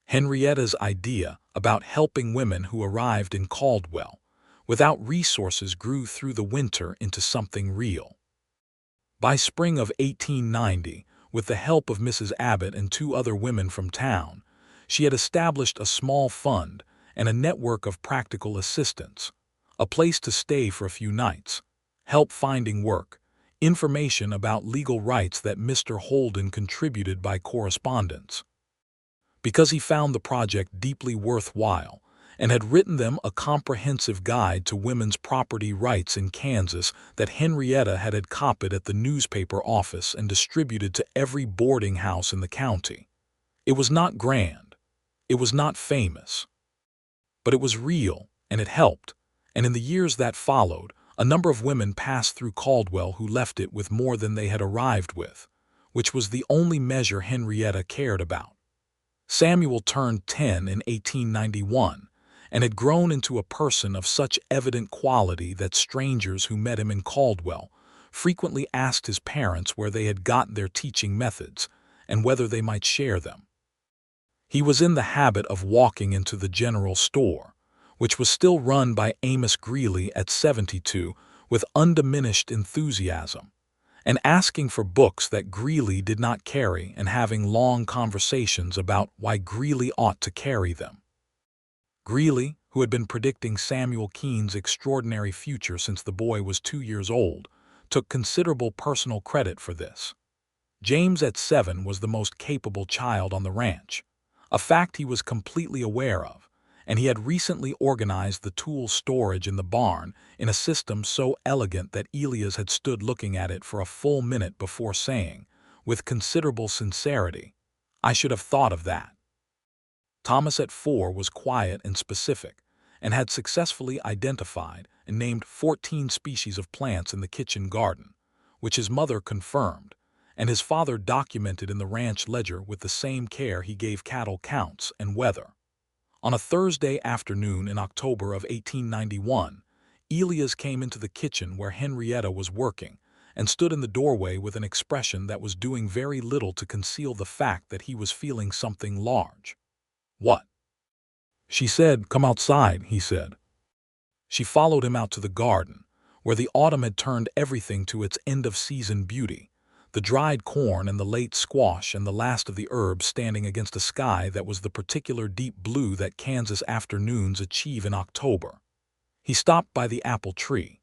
Henrietta's idea about helping women who arrived in Caldwell without resources grew through the winter into something real. By spring of 1890, with the help of Mrs. Abbott and 2 other women from town, she had established a small fund and a network of practical assistance, a place to stay for a few nights, help finding work, information about legal rights that Mr. Holden contributed by correspondence. Because he found the project deeply worthwhile and had written them a comprehensive guide to women's property rights in Kansas that Henrietta had copied at the newspaper office and distributed to every boarding house in the county. It was not grand. It was not famous. But it was real, and it helped, and in the years that followed, a number of women passed through Caldwell who left it with more than they had arrived with, which was the only measure Henrietta cared about. Samuel turned 10 in 1891 and had grown into a person of such evident quality that strangers who met him in Caldwell frequently asked his parents where they had got their teaching methods and whether they might share them. He was in the habit of walking into the general store, which was still run by Amos Greeley at 72, with undiminished enthusiasm, and asking for books that Greeley did not carry and having long conversations about why Greeley ought to carry them. Greeley, who had been predicting Samuel Keene's extraordinary future since the boy was 2 years old, took considerable personal credit for this. James at 7 was the most capable child on the ranch, a fact he was completely aware of, and he had recently organized the tool storage in the barn in a system so elegant that Elias had stood looking at it for a full minute before saying, with considerable sincerity, "I should have thought of that." Thomas at 4 was quiet and specific, and had successfully identified and named 14 species of plants in the kitchen garden, which his mother confirmed, and his father documented in the ranch ledger with the same care he gave cattle counts and weather. On a Thursday afternoon in October of 1891, Elias came into the kitchen where Henrietta was working and stood in the doorway with an expression that was doing very little to conceal the fact that he was feeling something large. "What?" She said. "Come outside," he said. She followed him out to the garden, where the autumn had turned everything to its end-of-season beauty, the dried corn and the late squash and the last of the herbs standing against a sky that was the particular deep blue that Kansas afternoons achieve in October. He stopped by the apple tree.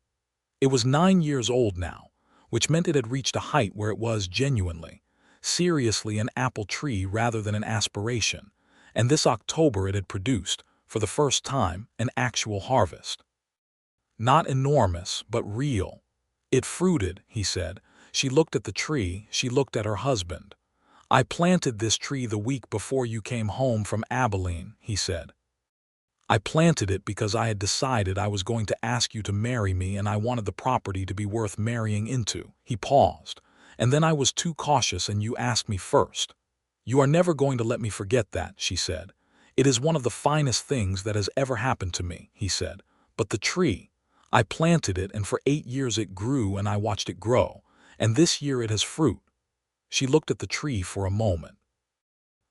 It was 9 years old now, which meant it had reached a height where it was genuinely, seriously an apple tree rather than an aspiration, and this October it had produced, for the first time, an actual harvest. Not enormous, but real. It fruited, he said. She looked at the tree, she looked at her husband. "I planted this tree the week before you came home from Abilene," he said. I planted it because I had decided I was going to ask you to marry me and I wanted the property to be worth marrying into." He paused. "And then I was too cautious and you asked me first." "You are never going to let me forget that," she said. "It is one of the finest things that has ever happened to me," he said. "But the tree, I planted it and for 8 years it grew and I watched it grow, and this year it has fruit." She looked at the tree for a moment.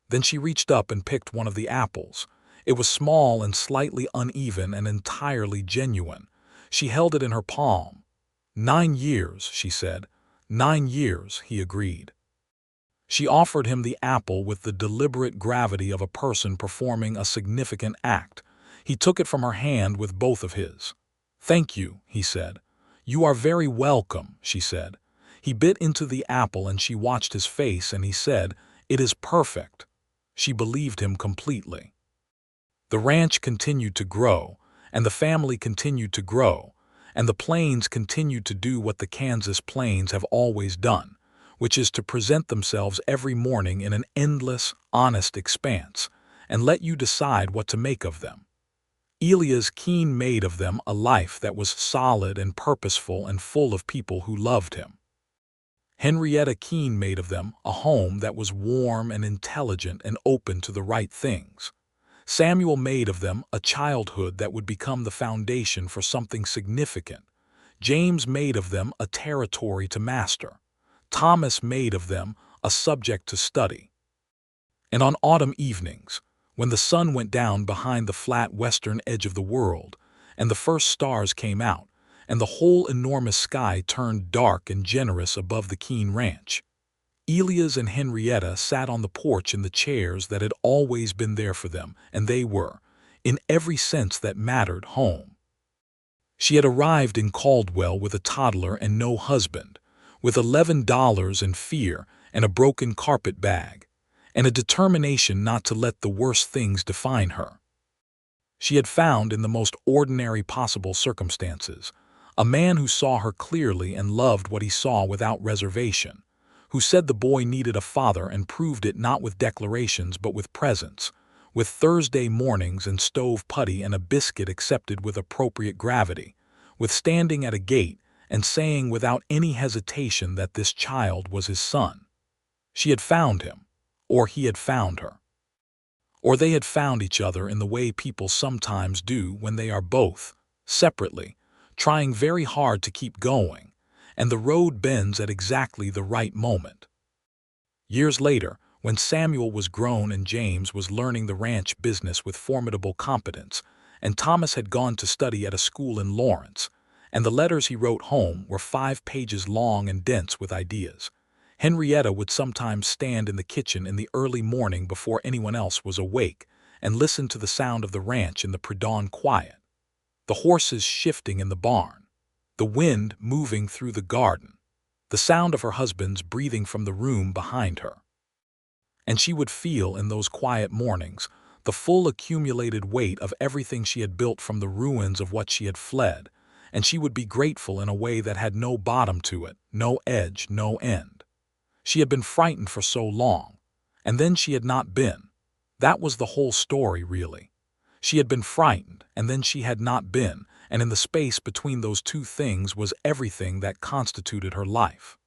Then she reached up and picked one of the apples. It was small and slightly uneven and entirely genuine. She held it in her palm. "9 years," she said. "9 years," he agreed. She offered him the apple with the deliberate gravity of a person performing a significant act. He took it from her hand with both of his. "Thank you," he said. "You are very welcome," she said. He bit into the apple and she watched his face and he said, "It is perfect." She believed him completely. The ranch continued to grow, and the family continued to grow, and the plains continued to do what the Kansas plains have always done, which is to present themselves every morning in an endless, honest expanse, and let you decide what to make of them. Elias Keene made of them a life that was solid and purposeful and full of people who loved him. Henrietta Keene made of them a home that was warm and intelligent and open to the right things. Samuel made of them a childhood that would become the foundation for something significant. James made of them a territory to master. Thomas made of them a subject to study. And on autumn evenings, when the sun went down behind the flat western edge of the world, and the first stars came out, and the whole enormous sky turned dark and generous above the Keene ranch, Elias and Henrietta sat on the porch in the chairs that had always been there for them, and they were, in every sense that mattered, home. She had arrived in Caldwell with a toddler and no husband, with $11 and fear and a broken carpet bag, and a determination not to let the worst things define her. She had found, in the most ordinary possible circumstances, a man who saw her clearly and loved what he saw without reservation, who said the boy needed a father and proved it not with declarations but with presence, with Thursday mornings and stove putty and a biscuit accepted with appropriate gravity, with standing at a gate and saying without any hesitation that this child was his son. She had found him, or he had found her. Or they had found each other in the way people sometimes do when they are both, separately, trying very hard to keep going, and the road bends at exactly the right moment. Years later, when Samuel was grown and James was learning the ranch business with formidable competence, and Thomas had gone to study at a school in Lawrence, and the letters he wrote home were 5 pages long and dense with ideas, Henrietta would sometimes stand in the kitchen in the early morning before anyone else was awake and listen to the sound of the ranch in the pre-dawn quiet, the horses shifting in the barn, the wind moving through the garden, the sound of her husband's breathing from the room behind her. And she would feel in those quiet mornings the full accumulated weight of everything she had built from the ruins of what she had fled, and she would be grateful in a way that had no bottom to it, no edge, no end. She had been frightened for so long, and then she had not been. That was the whole story, really. She had been frightened, and then she had not been, and in the space between those two things was everything that constituted her life.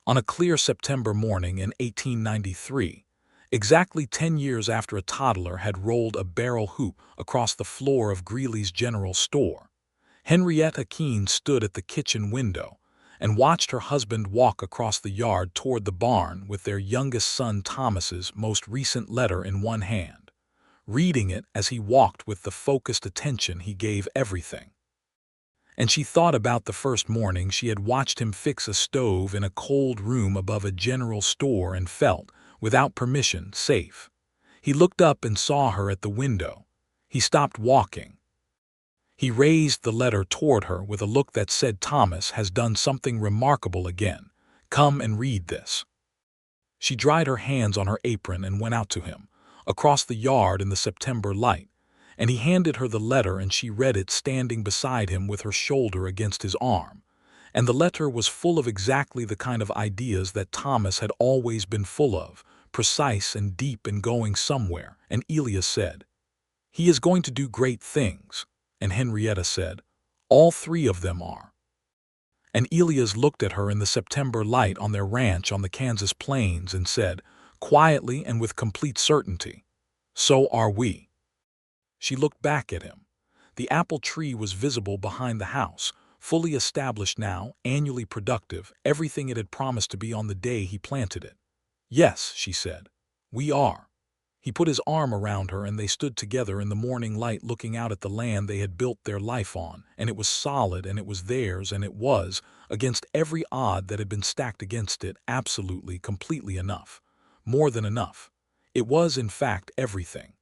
On a clear September morning in 1893, exactly 10 years after a toddler had rolled a barrel hoop across the floor of Greeley's General Store, Henrietta Keene stood at the kitchen window and watched her husband walk across the yard toward the barn with their youngest son Thomas's most recent letter in one hand, reading it as he walked with the focused attention he gave everything. And she thought about the first morning she had watched him fix a stove in a cold room above a general store and felt, without permission, safe. He looked up and saw her at the window. He stopped walking. He raised the letter toward her with a look that said, "Thomas has done something remarkable again. Come and read this." She dried her hands on her apron and went out to him, across the yard in the September light, and he handed her the letter and she read it standing beside him with her shoulder against his arm. And the letter was full of exactly the kind of ideas that Thomas had always been full of, precise and deep and going somewhere, and Elias said, He is going to do great things. And Henrietta said, all three of them are. And Elias looked at her in the September light on their ranch on the Kansas plains and said, quietly and with complete certainty, so are we. She looked back at him. The apple tree was visible behind the house, fully established now, annually productive, everything it had promised to be on the day he planted it. Yes, she said, we are. He put his arm around her and they stood together in the morning light looking out at the land they had built their life on, and it was solid and it was theirs and it was, against every odd that had been stacked against it, absolutely, completely enough. More than enough. It was, in fact, everything.